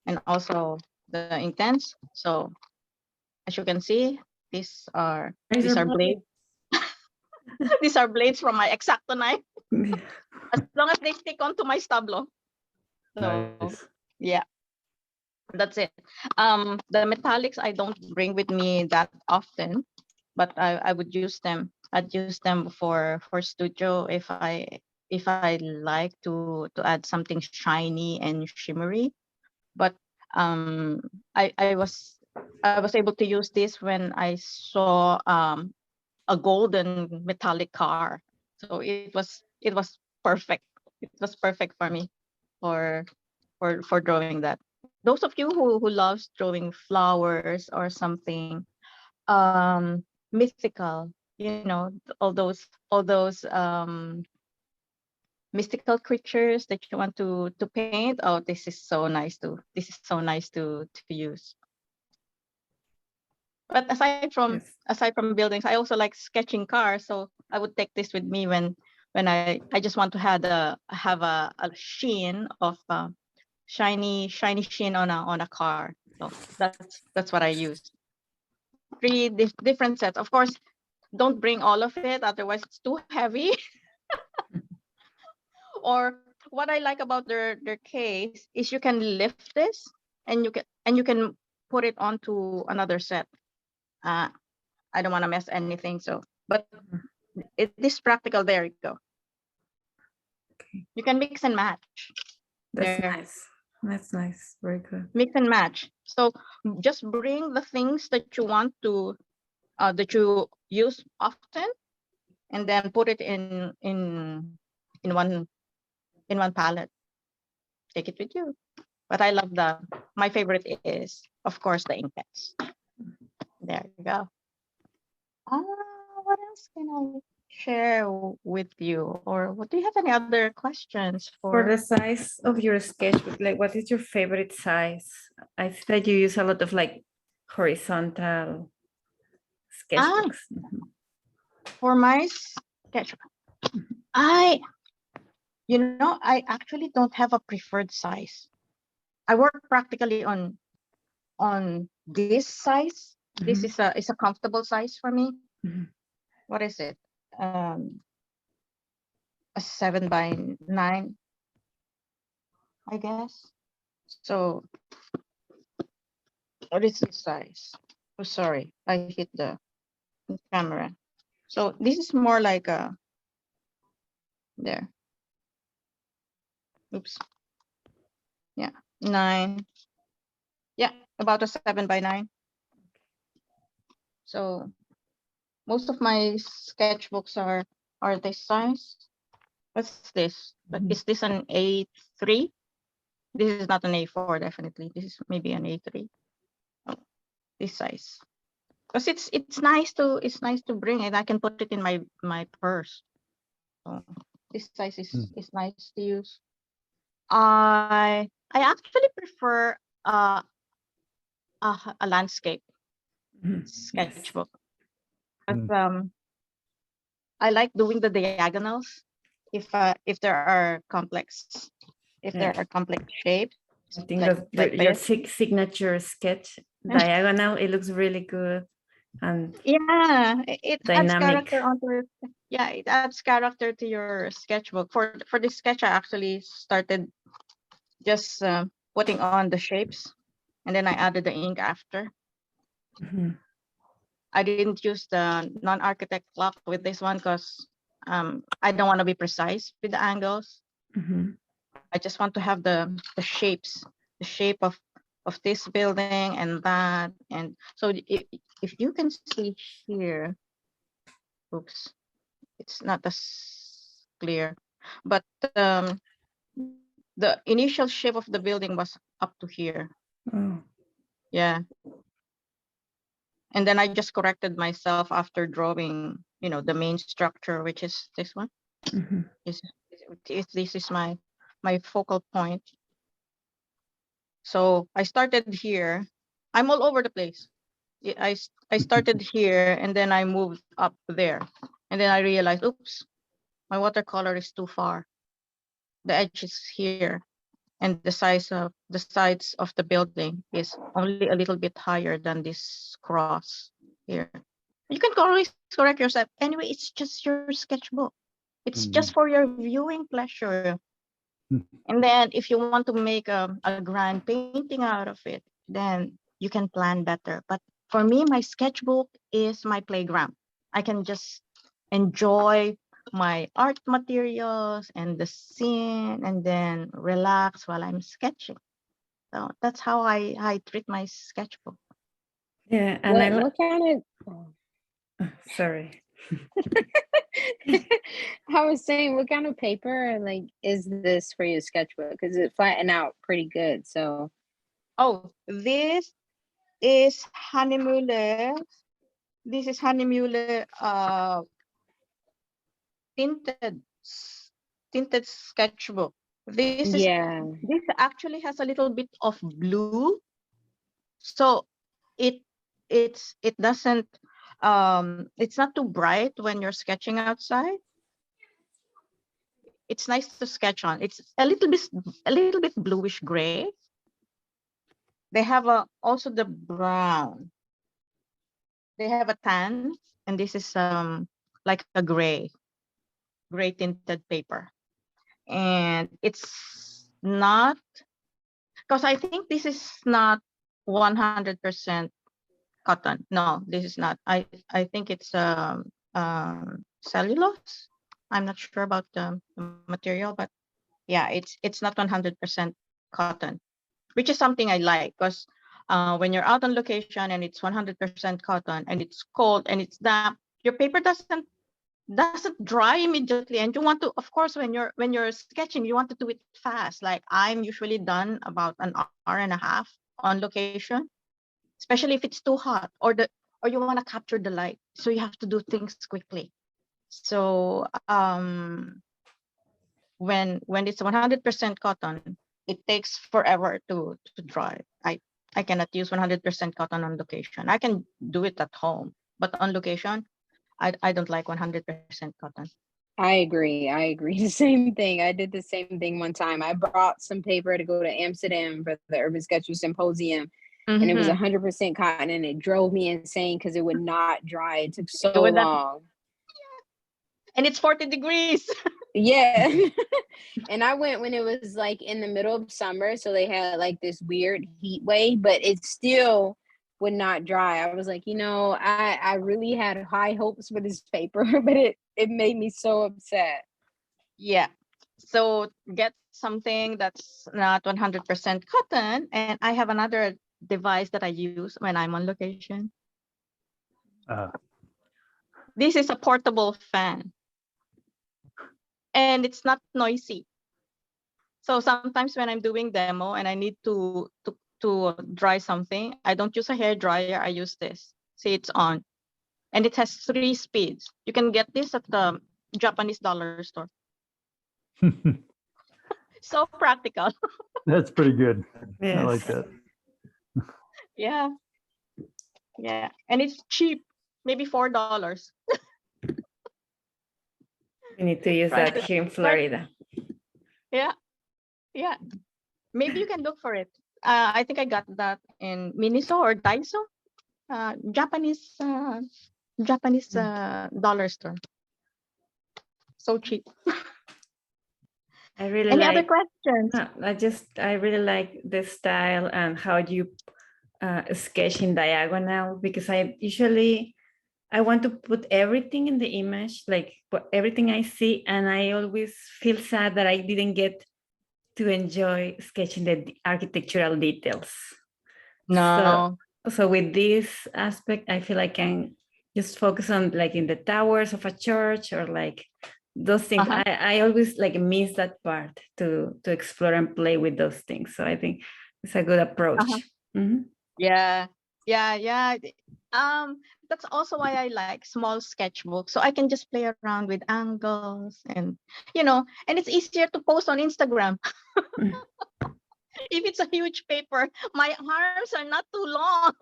and also the intense. So as you can see, these are blades. These are blades from my X-Acto knife. As long as they stick onto my stablo. So Nice. yeah, that's it. The metallics I don't bring with me that often, but I would use them. I'd use them for studio if I like to add something shiny and shimmery. But I was able to use this when I saw a golden metallic car. So it was perfect. It was perfect for me for drawing that. Those of you who loves drawing flowers or something mythical, all those mystical creatures that you want to paint, oh, this is so nice to use. But aside from buildings, I also like sketching cars, so I would take this with me when I just want to have a sheen of shiny sheen on a car. So that's what I use. Three different sets. Of course, don't bring all of it, otherwise it's too heavy. Or what I like about their case is you can lift this and you can put it onto another set. I don't want to mess anything, so but it is practical. There you go. Okay. You can mix and match. That's There. nice. That's nice. Very good. Mix and match. So just bring the things that you want to that you use often, and then put it in one palette. Take it with you. But I love my favorite is, of course, the ink pens. There you go. What else can I share with you? Or do you have any other questions For for? the size of your sketchbook, like what is your favorite size? I think that you use a lot of like horizontal sketchbooks. For my sketchbook, I actually don't have a preferred size. I work practically on this size. This is a comfortable size for me. What is it? A 7x9, I guess. So what is this size? Oh, sorry, I hit the camera. So this is more like a there. Oops. Yeah, 9. Yeah, about a 7x9. So most of my sketchbooks are this size. What's this? But is this an A3? This is not an A4, definitely. This is maybe an A3. Oh, this size. Because it's nice to bring it. I can put it in my purse. So this size is nice to use. I actually prefer a landscape sketchbook. But, I like doing the diagonals if there are complex shapes. I think like your this. signature sketch diagonal, it looks really good. And Yeah, it adds dynamic. character onto it. Yeah, it adds character to your sketchbook. For this sketch, I actually started just putting on the shapes, and then I added the ink after. I didn't use the non-architect clock with this one because I don't want to be precise with the angles. I just want to have the shapes, the shape of this building and that. And so if you can see here, oops, it's not as clear, but the initial shape of the building was up to here. Yeah. And then I just corrected myself after drawing, the main structure, which is this one. This is my focal point. So I started here. I'm all over the place. I started here and then I moved up there. And then I realized, oops, my watercolor is too far. The edge is here. And the sides of the building is only a little bit higher than this cross here. You can always correct yourself. Anyway, it's just your sketchbook. It's just for your viewing pleasure. And then if you want to make a grand painting out of it, then you can plan better. But for me, my sketchbook is my playground. I can just enjoy my art materials and the scene and then relax while I'm sketching. So that's how I treat my sketchbook. Yeah, and what kind of sorry. I was saying, what kind of paper like is this for your sketchbook? Because it flattened out pretty good. So This is Honeymuller. This is Honeymuller tinted sketchbook. This actually has a little bit of blue, so it doesn't it's not too bright when you're sketching outside. It's nice to sketch on. It's a little bit bluish gray. They have also the brown. They have a tan, and this is like a gray tinted paper. And it's not, because I think this is not 100% cotton. No, this is not. I think it's cellulose. I'm not sure about the material, but yeah, it's not 100% cotton. which is something I like because when you're out on location and it's 100% cotton and it's cold and it's damp, your paper doesn't dry immediately, and you want to, of course, when you're sketching, you want to do it fast. Like I'm usually done about an hour and a half on location, especially if it's too hot or you want to capture the light, so you have to do things quickly. So when it's 100% cotton, it takes forever to dry. I cannot use 100% cotton on location. I can do it at home, but on location, I don't like 100% cotton. I agree. The same thing. I did the same thing one time. I brought some paper to go to Amsterdam for the Urban Sketcher Symposium, and it was 100% cotton, and it drove me insane because it would not dry. It took so long. And it's 40 degrees. Yeah. And I went when it was like in the middle of summer, so they had like this weird heat wave, but it still would not dry. I was like, I really had high hopes for this paper, but it made me so upset. Yeah. So get something that's not 100% cotton. And I have another device that I use when I'm on location. This is a portable fan. And it's not noisy. So sometimes when I'm doing demo and I need to dry something, I don't use a hair dryer. I use this. See, it's on. And it has 3 speeds. You can get this at the Japanese dollar store. So practical. That's pretty good. Yes. I like that. Yeah. Yeah. And it's cheap, maybe $4. We need to use that here in Florida. Yeah. Yeah. Maybe you can look for it. I think I got that in Miniso or Daiso. Japanese dollar store. So cheap. I really Any like. other questions? I really like the style and how you sketch in diagonal, because I want to put everything in the image, like everything I see, and I always feel sad that I didn't get to enjoy sketching the architectural details. No. So with this aspect, I feel I can just focus on like in the towers of a church or like those things. I always like miss that part to explore and play with those things. So I think it's a good approach. Yeah. That's also why I like small sketchbooks. So I can just play around with angles and and it's easier to post on Instagram. If it's a huge paper, my arms are not too long.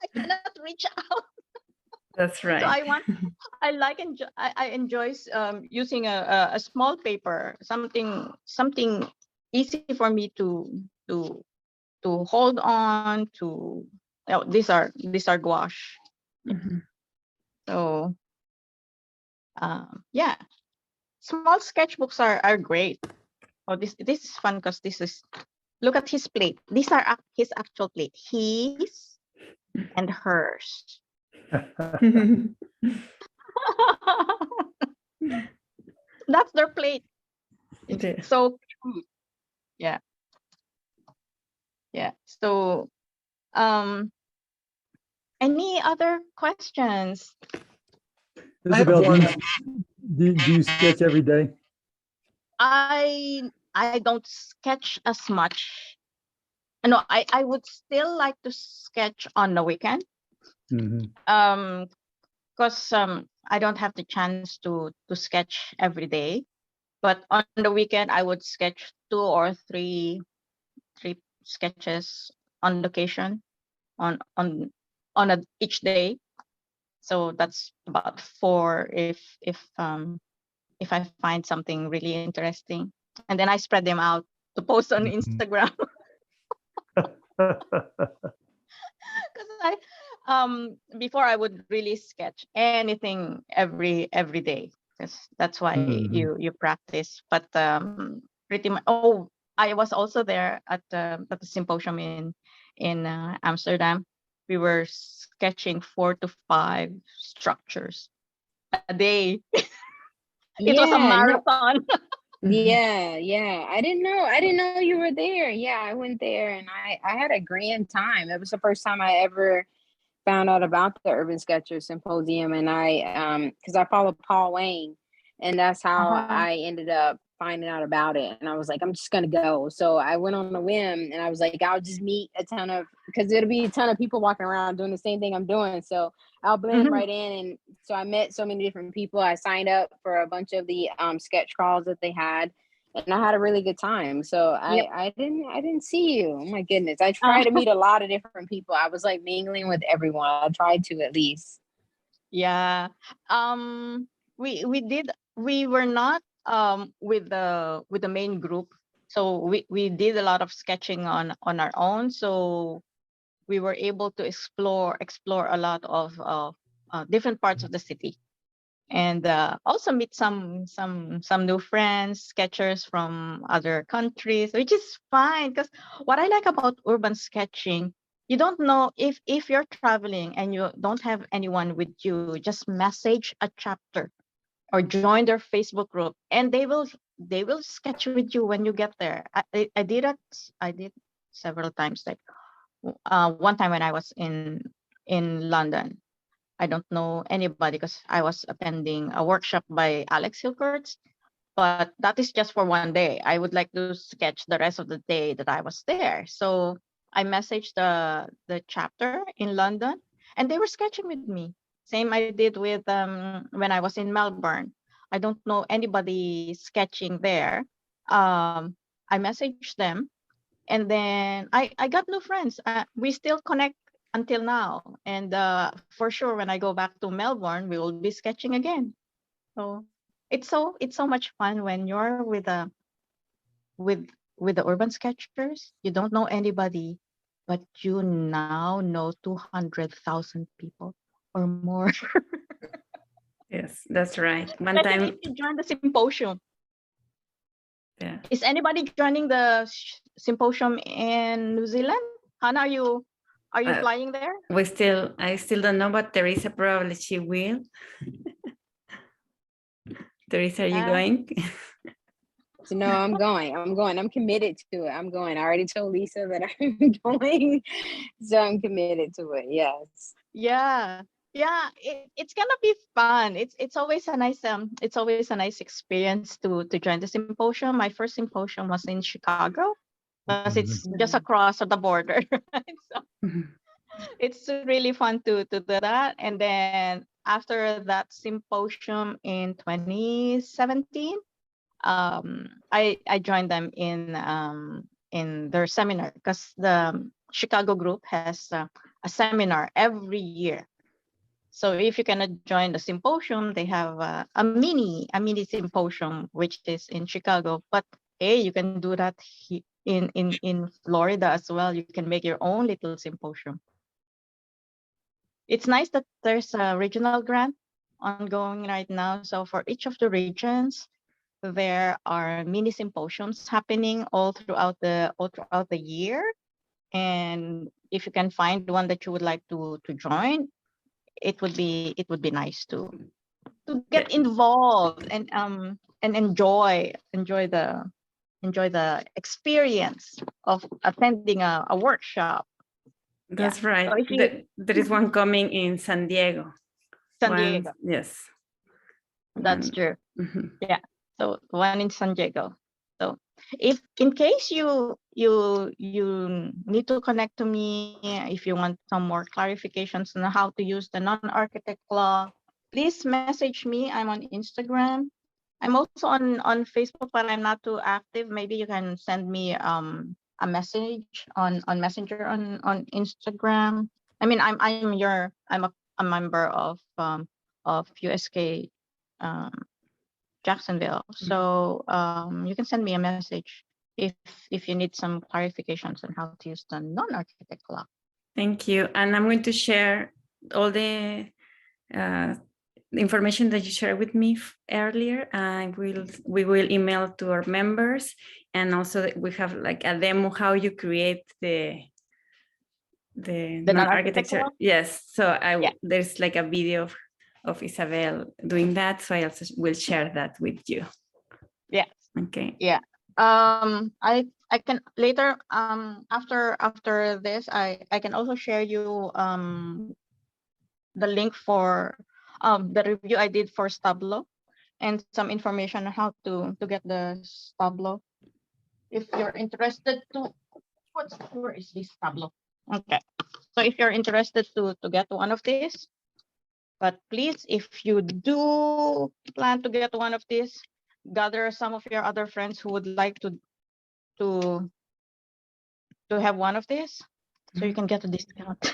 I cannot reach out. That's right. So I enjoy using a small paper, something easy for me to hold on to. These are gouache. So yeah, small sketchbooks are great. Oh, this is fun because look at his plate. These are his actual plate. His and hers. That's their plate. It's so cute. Yeah. So any other questions? Isabel, do you sketch every day? I don't sketch as much. No, I would still like to sketch on the weekend. Because I don't have the chance to sketch every day. But on the weekend, I would sketch 2 or 3 sketches on location on each day. So that's about 4 if I find something really interesting, and then I spread them out to post on Instagram. Because before I would really sketch anything every day, because that's why you practice. But pretty much. Oh, I was also there at the symposium in Amsterdam. We were sketching 4 to 5 structures a day. It was a marathon. Yeah. I didn't know you were there. Yeah, I went there and I had a grand time. It was the first time I ever found out about the Urban Sketcher Symposium, and because I follow Paul Wayne, and that's how I ended up finding out about it. And I was like, I'm just gonna go. So I went on a whim, and I was like, I'll just meet because it'll be a ton of people walking around doing the same thing I'm doing. So I'll blend right in. And so I met so many different people. I signed up for a bunch of the sketch calls that they had, and I had a really good time. So I didn't see you. Oh my goodness. I tried to meet a lot of different people. I was like mingling with everyone. I tried to at least. Yeah. We were not with the main group. So we did a lot of sketching on our own. So we were able to explore a lot of different parts of the city, and also meet some new friends, sketchers from other countries, which is fine. Because what I like about urban sketching, you don't know if you're traveling and you don't have anyone with you, just message a chapter or join their Facebook group, and they will sketch with you when you get there. I did it. I did several times. Like one time when I was in London, I don't know anybody because I was attending a workshop by Alex Hilkerts, but that is just for one day. I would like to sketch the rest of the day that I was there. So I messaged the chapter in London, and they were sketching with me. Same I did with when I was in Melbourne. I don't know anybody sketching there. I messaged them, and then I got new friends. We still connect until now, and for sure when I go back to Melbourne, we will be sketching again. So it's so much fun when you're with the urban sketchers. You don't know anybody, but you now know 200,000 people or more. Yes, that's right. One Especially time, if you join the symposium. yeah. Is anybody joining the symposium in New Zealand? Hannah, are you flying there? I still don't know, but Teresa probably she will. Teresa, are you going? So no, I'm going. I'm committed to it. I'm going. I already told Lisa that I'm going. So I'm committed to it. Yes. Yeah. It's gonna be fun. It's always a nice experience to join the symposium. My first symposium was in Chicago, because it's just across the border. Right? So it's really fun to do that. And then after that symposium in 2017, I joined them in their seminar, because the Chicago group has a seminar every year. So if you cannot join the symposium, they have a mini symposium which is in Chicago. But hey, you can do that in Florida as well. You can make your own little symposium. It's nice that there's a regional grant ongoing right now. So for each of the regions, there are mini symposiums happening all throughout the year. And if you can find one that you would like to join, it would be nice to get involved and enjoy the experience of attending a workshop. That's right. So if you, There is one coming in San Diego. San Diego. Yes. That's true. Mhm. Yeah. So one in San Diego. So if in case you need to connect to me, if you want some more clarifications on how to use the non-architect law, please message me. I'm on Instagram. I'm also on Facebook, but I'm not too active. Maybe you can send me a message on Messenger on Instagram. I mean, I'm a member of USK Jacksonville. So you can send me a message if you need some clarifications on how to use the non-architect law. Thank you. And I'm going to share all the information that you shared with me earlier. We will email to our members, and also we have like a demo how you create the non-architecture. law? Yes. So there's like a video of Isabel doing that. So I also will share that with you. Yes, Okay. Yeah. I can later after this I can also share you the link for the review I did for Stablo and some information on how to get the Stablo if you're interested to. Where is this Stablo? Okay, so if you're interested to get one of these, but please, if you do plan to get one of these, gather some of your other friends who would like to have one of these, so you can get a discount.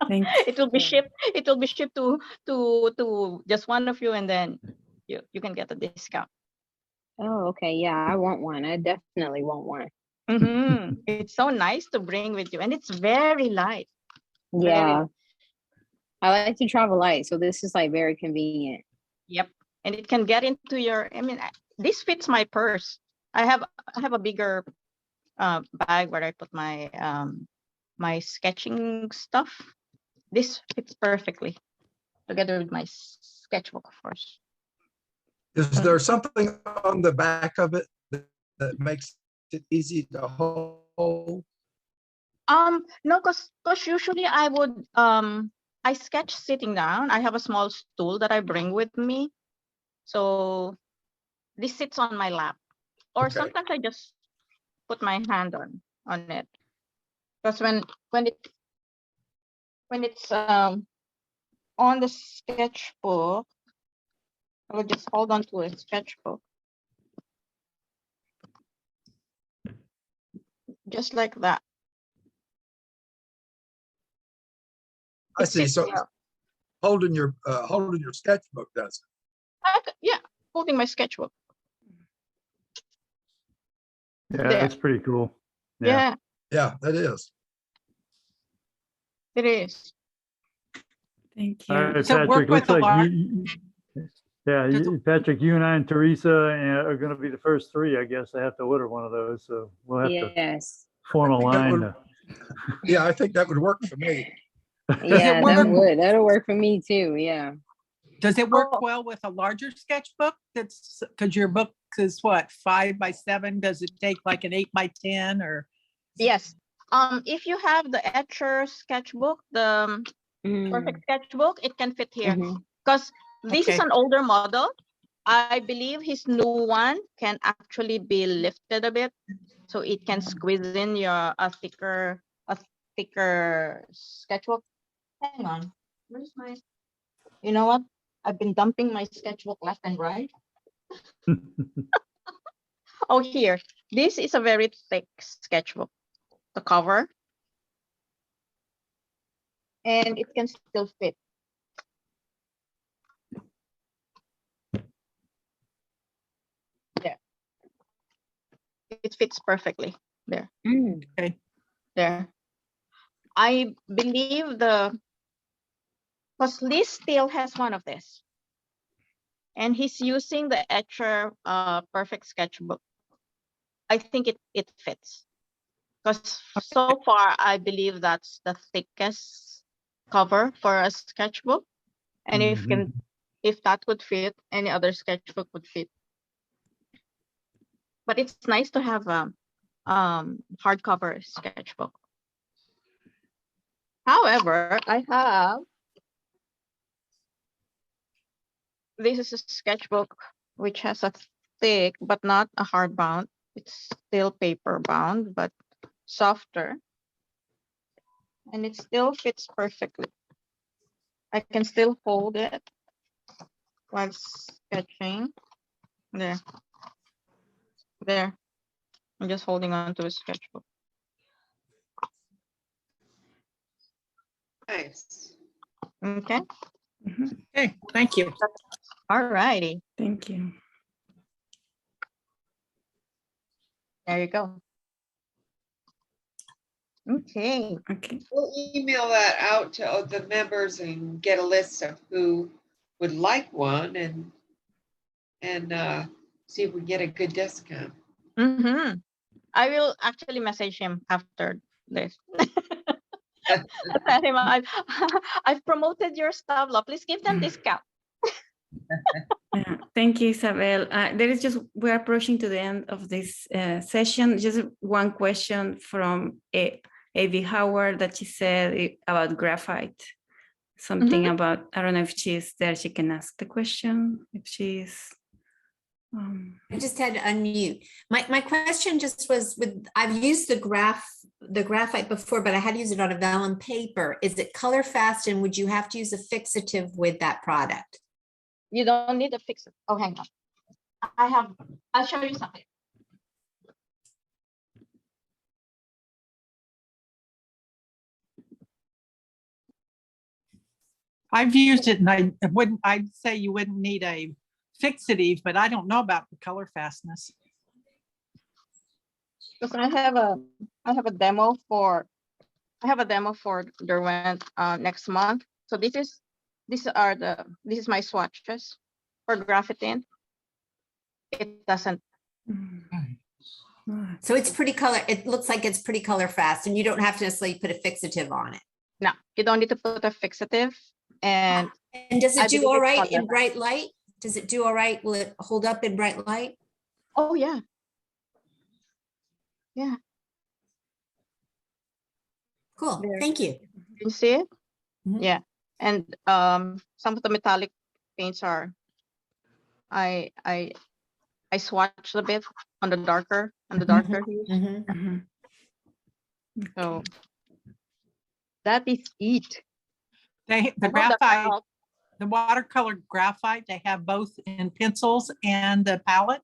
Thanks. It will be shipped. It will be shipped to just one of you, and then you can get a discount. Oh, okay. Yeah, I want one. I definitely want one. It's so nice to bring with you, and it's very light. Yeah. I like to travel light, so this is like very convenient. Yep, and it can get into your. I mean, this fits my purse. I have a bigger bag where I put my my sketching stuff. This fits perfectly together with my sketchbook, of course. Is there something on the back of it that makes it easy to hold? No, cause usually I would I sketch sitting down. I have a small stool that I bring with me, so this sits on my lap, or Okay. sometimes I just put my hand on it. Because when it's on the sketchbook, I will just hold on to a sketchbook, just like that. I It see. sits So well. holding your sketchbook does it. Yeah, holding my sketchbook. Yeah, There. that's pretty cool. Yeah, Yeah, that is. it is. Thank All you. right, Does it work Patrick, looks with a like large- yeah, Does it- Patrick, you and I and Teresa are going to be the first three, I guess, to have to order one of those. So we'll have to Yes. form a I think that line. would- Yeah, I think that would work for me. Yeah, that work- would. That'll work for me too. Yeah. Does it work Oh. well with a larger sketchbook? That's because your book is what, 5 by 7? Does it take like an 8 by 10 or? Yes. If you have the Etcher sketchbook, the perfect sketchbook, it can fit here. Mhm. Because this is Okay. an older model. I believe his new one can actually be lifted a bit, so it can squeeze in your a thicker sketchbook. Hang on, where's my? You know what? I've been dumping my sketchbook left and right. Oh, here. This is a very thick sketchbook. The cover, and it can still fit. There. It fits perfectly. There. Mm. There. I believe because Liz still has one of this, and he's using the Etcher perfect sketchbook. I think it fits, because so far I believe that's the thickest cover for a sketchbook, and if that would fit, any other sketchbook would fit. But it's nice to have a hardcover sketchbook. However, I have this is a sketchbook which has a thick but not a hard bound. It's still paper bound but softer, and it still fits perfectly. I can still hold it while sketching. There. I'm just holding on to a sketchbook. Nice. Okay. Okay, thank you. All righty. Thank you. There you go. Okay. Okay. We'll email that out to the members and get a list of who would like one and see if we get a good discount. Mm-hmm. I will actually message him after this. Tell him I've promoted your Stablo. Please give them discount. Thank you, Isabel. We're approaching to the end of this session. Just one question from A.V. Howard that she said about graphite. Something about, I don't know if she's there, she can ask the question if she's. I just had to unmute. My question just was I've used the graphite before, but I had to use it on a vellum paper. Is it color fast, and would you have to use a fixative with that product? You don't need to fix it. Oh, hang on. I'll show you something. I've used it and I'd say you wouldn't need a fixative, but I don't know about the color fastness. Because I have a demo for Derwent next month. So this is my swatches for graphite. It doesn't. So it's pretty color. It looks like it's pretty color fast, and you don't have to necessarily put a fixative on it. No, you don't need to put a fixative. And does it I do believe all it's right color in fast. bright light? Does it do all right? Will it hold up in bright light? Oh yeah. Yeah. Cool. There. Thank you. You see it? Mhm. Yeah. And some of the metallic paints are I swatched a bit on the darker hues. Mhm. So that is it. The I know graphite, palette. the watercolor graphite, they have both in pencils and the palette.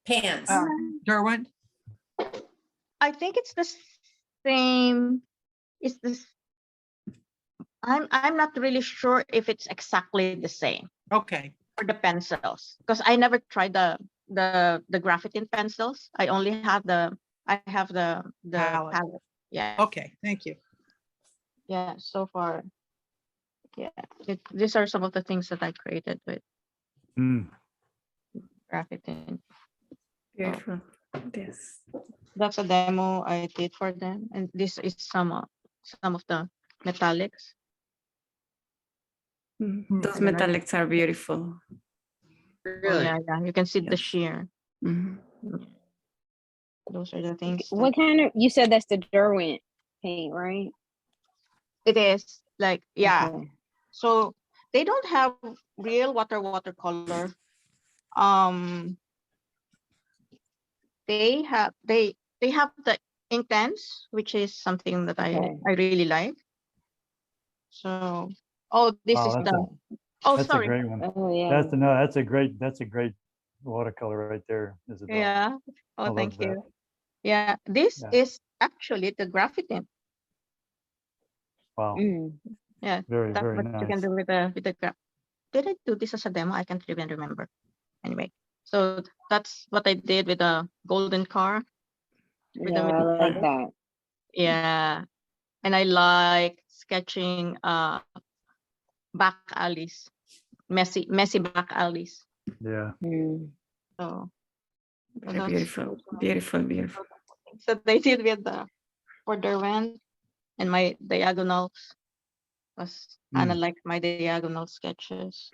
Pans. Derwent. I think it's the same. It's this. I'm not really sure if it's exactly the same Okay. for the pencils, because I never tried the graphite pencils. I only have the palette. Yeah. Okay. Thank you. Yeah. So far. Yeah. These are some of the things that I created with graphite. Beautiful. Yes. That's a demo I did for them, and this is some of the metallics. Those metallics are beautiful. Really? Yeah, you can see the Yes. sheer. Those are the things. What kind of, you said that's the Derwent paint, right? It is like, yeah. Okay. So they don't have real watercolor. They have the intense, which is something that I really like. So, this Wow, is that's the. that's Sorry. a great one. Oh yeah. That's a great watercolor right there, Isabel. Yeah. I love Thank that. you. Yeah, this Yeah. is actually the graphite. Wow. Yeah, Very, that's very what you can nice. do with the graph. Did I do this as a demo? I can't even remember. Anyway, so that's what I did with the golden car. With the Yeah, I like metallic. that. Yeah, and I like sketching back alleys, messy back alleys. Yeah. So Very that's beautiful, beautiful, beautiful. things that they did with the for Derwent, and my diagonals was kind of like my diagonal sketches.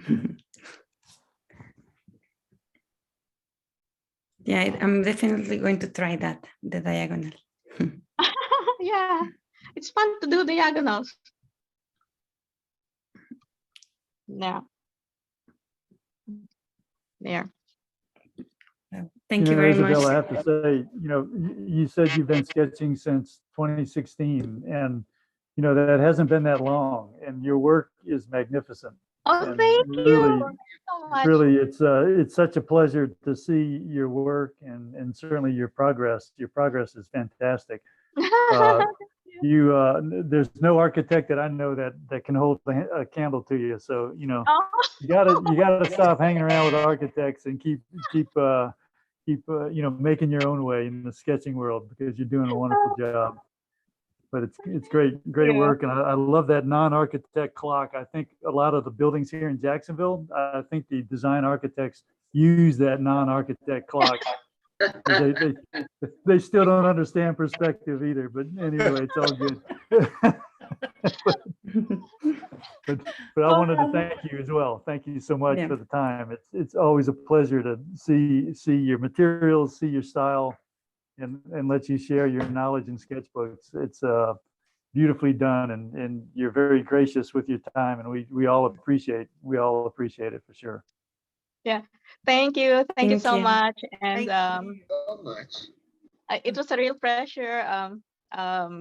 Yeah, I'm definitely going to try that, the diagonal. Yeah, it's fun to do diagonals. Yeah. There. Thank you very Isabel, much. I have to say, you said you've been sketching since 2016, and that hasn't been that long, and your work is magnificent. Oh, And thank really, you so much. really, it's such a pleasure to see your work and certainly your progress. Your progress is fantastic. There's no architect that I know that can hold a candle to you. So you gotta stop hanging around with architects and keep making your own way in the sketching world, because you're doing a wonderful job. But it's great work, and I love that non-architect clock. I think a lot of the buildings here in Jacksonville, I think the design architects use that non-architect clock. They still don't understand perspective either, but anyway, it's all good. But I wanted to thank you as well. Thank you so much Yeah. for the time. It's always a pleasure to see your materials, see your style, and let you share your knowledge in sketchbooks. It's beautifully done, and you're very gracious with your time, and we all appreciate it for sure. Yeah. Thank you. Thank you Thank so you. much. And Thank So much. it was a real pleasure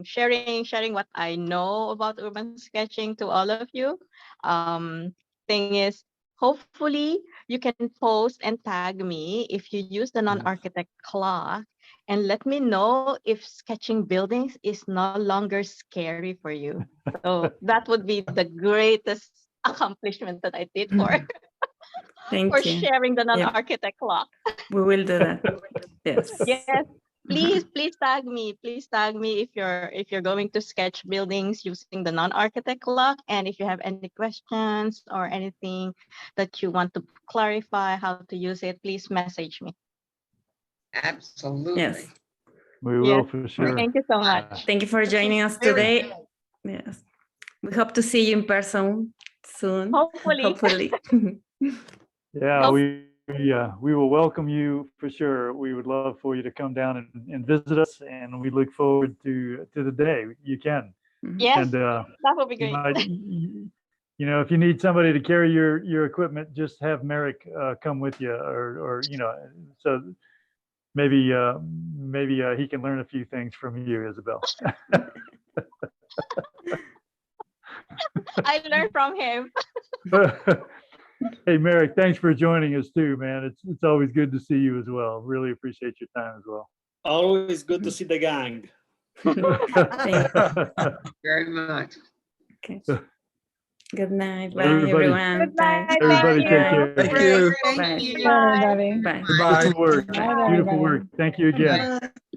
sharing what I know about urban sketching to all of you. Thing is, hopefully you can post and tag me if you use the non-architect clock, and let me know if sketching buildings is no longer scary for you. So that would be the greatest accomplishment that I did for Thank for you. sharing the Yep. non-architect clock. We will do that. Yes. Yes, please tag me. Please tag me if you're going to sketch buildings using the non-architect clock, and if you have any questions or anything that you want to clarify how to use it, please message me. Absolutely. Yes. We will Yes. for sure. Thank you so much. Thank you for joining us today. Yes. We hope to see you in person soon. Hopefully. Hopefully. Yeah, we will welcome you for sure. We would love for you to come down and visit us, and we look forward to the day you can. Yes, And that would be you great. might, you know, if you need somebody to carry your equipment, just have Merrick come with you, or you know, so maybe he can learn a few things from you, Isabel. I learned from him. Hey, Merrick, thanks for joining us too, man. It's always good to see you as well. Really appreciate your time as well. Always good to see the gang. Very much. Okay. Good night. Bye, Everybody- everyone. Good night. Bye. Everybody Thank take you. care. Thank you. Bye. Bye. Bye. Goodbye. Beautiful work. Beautiful work. Thank you again.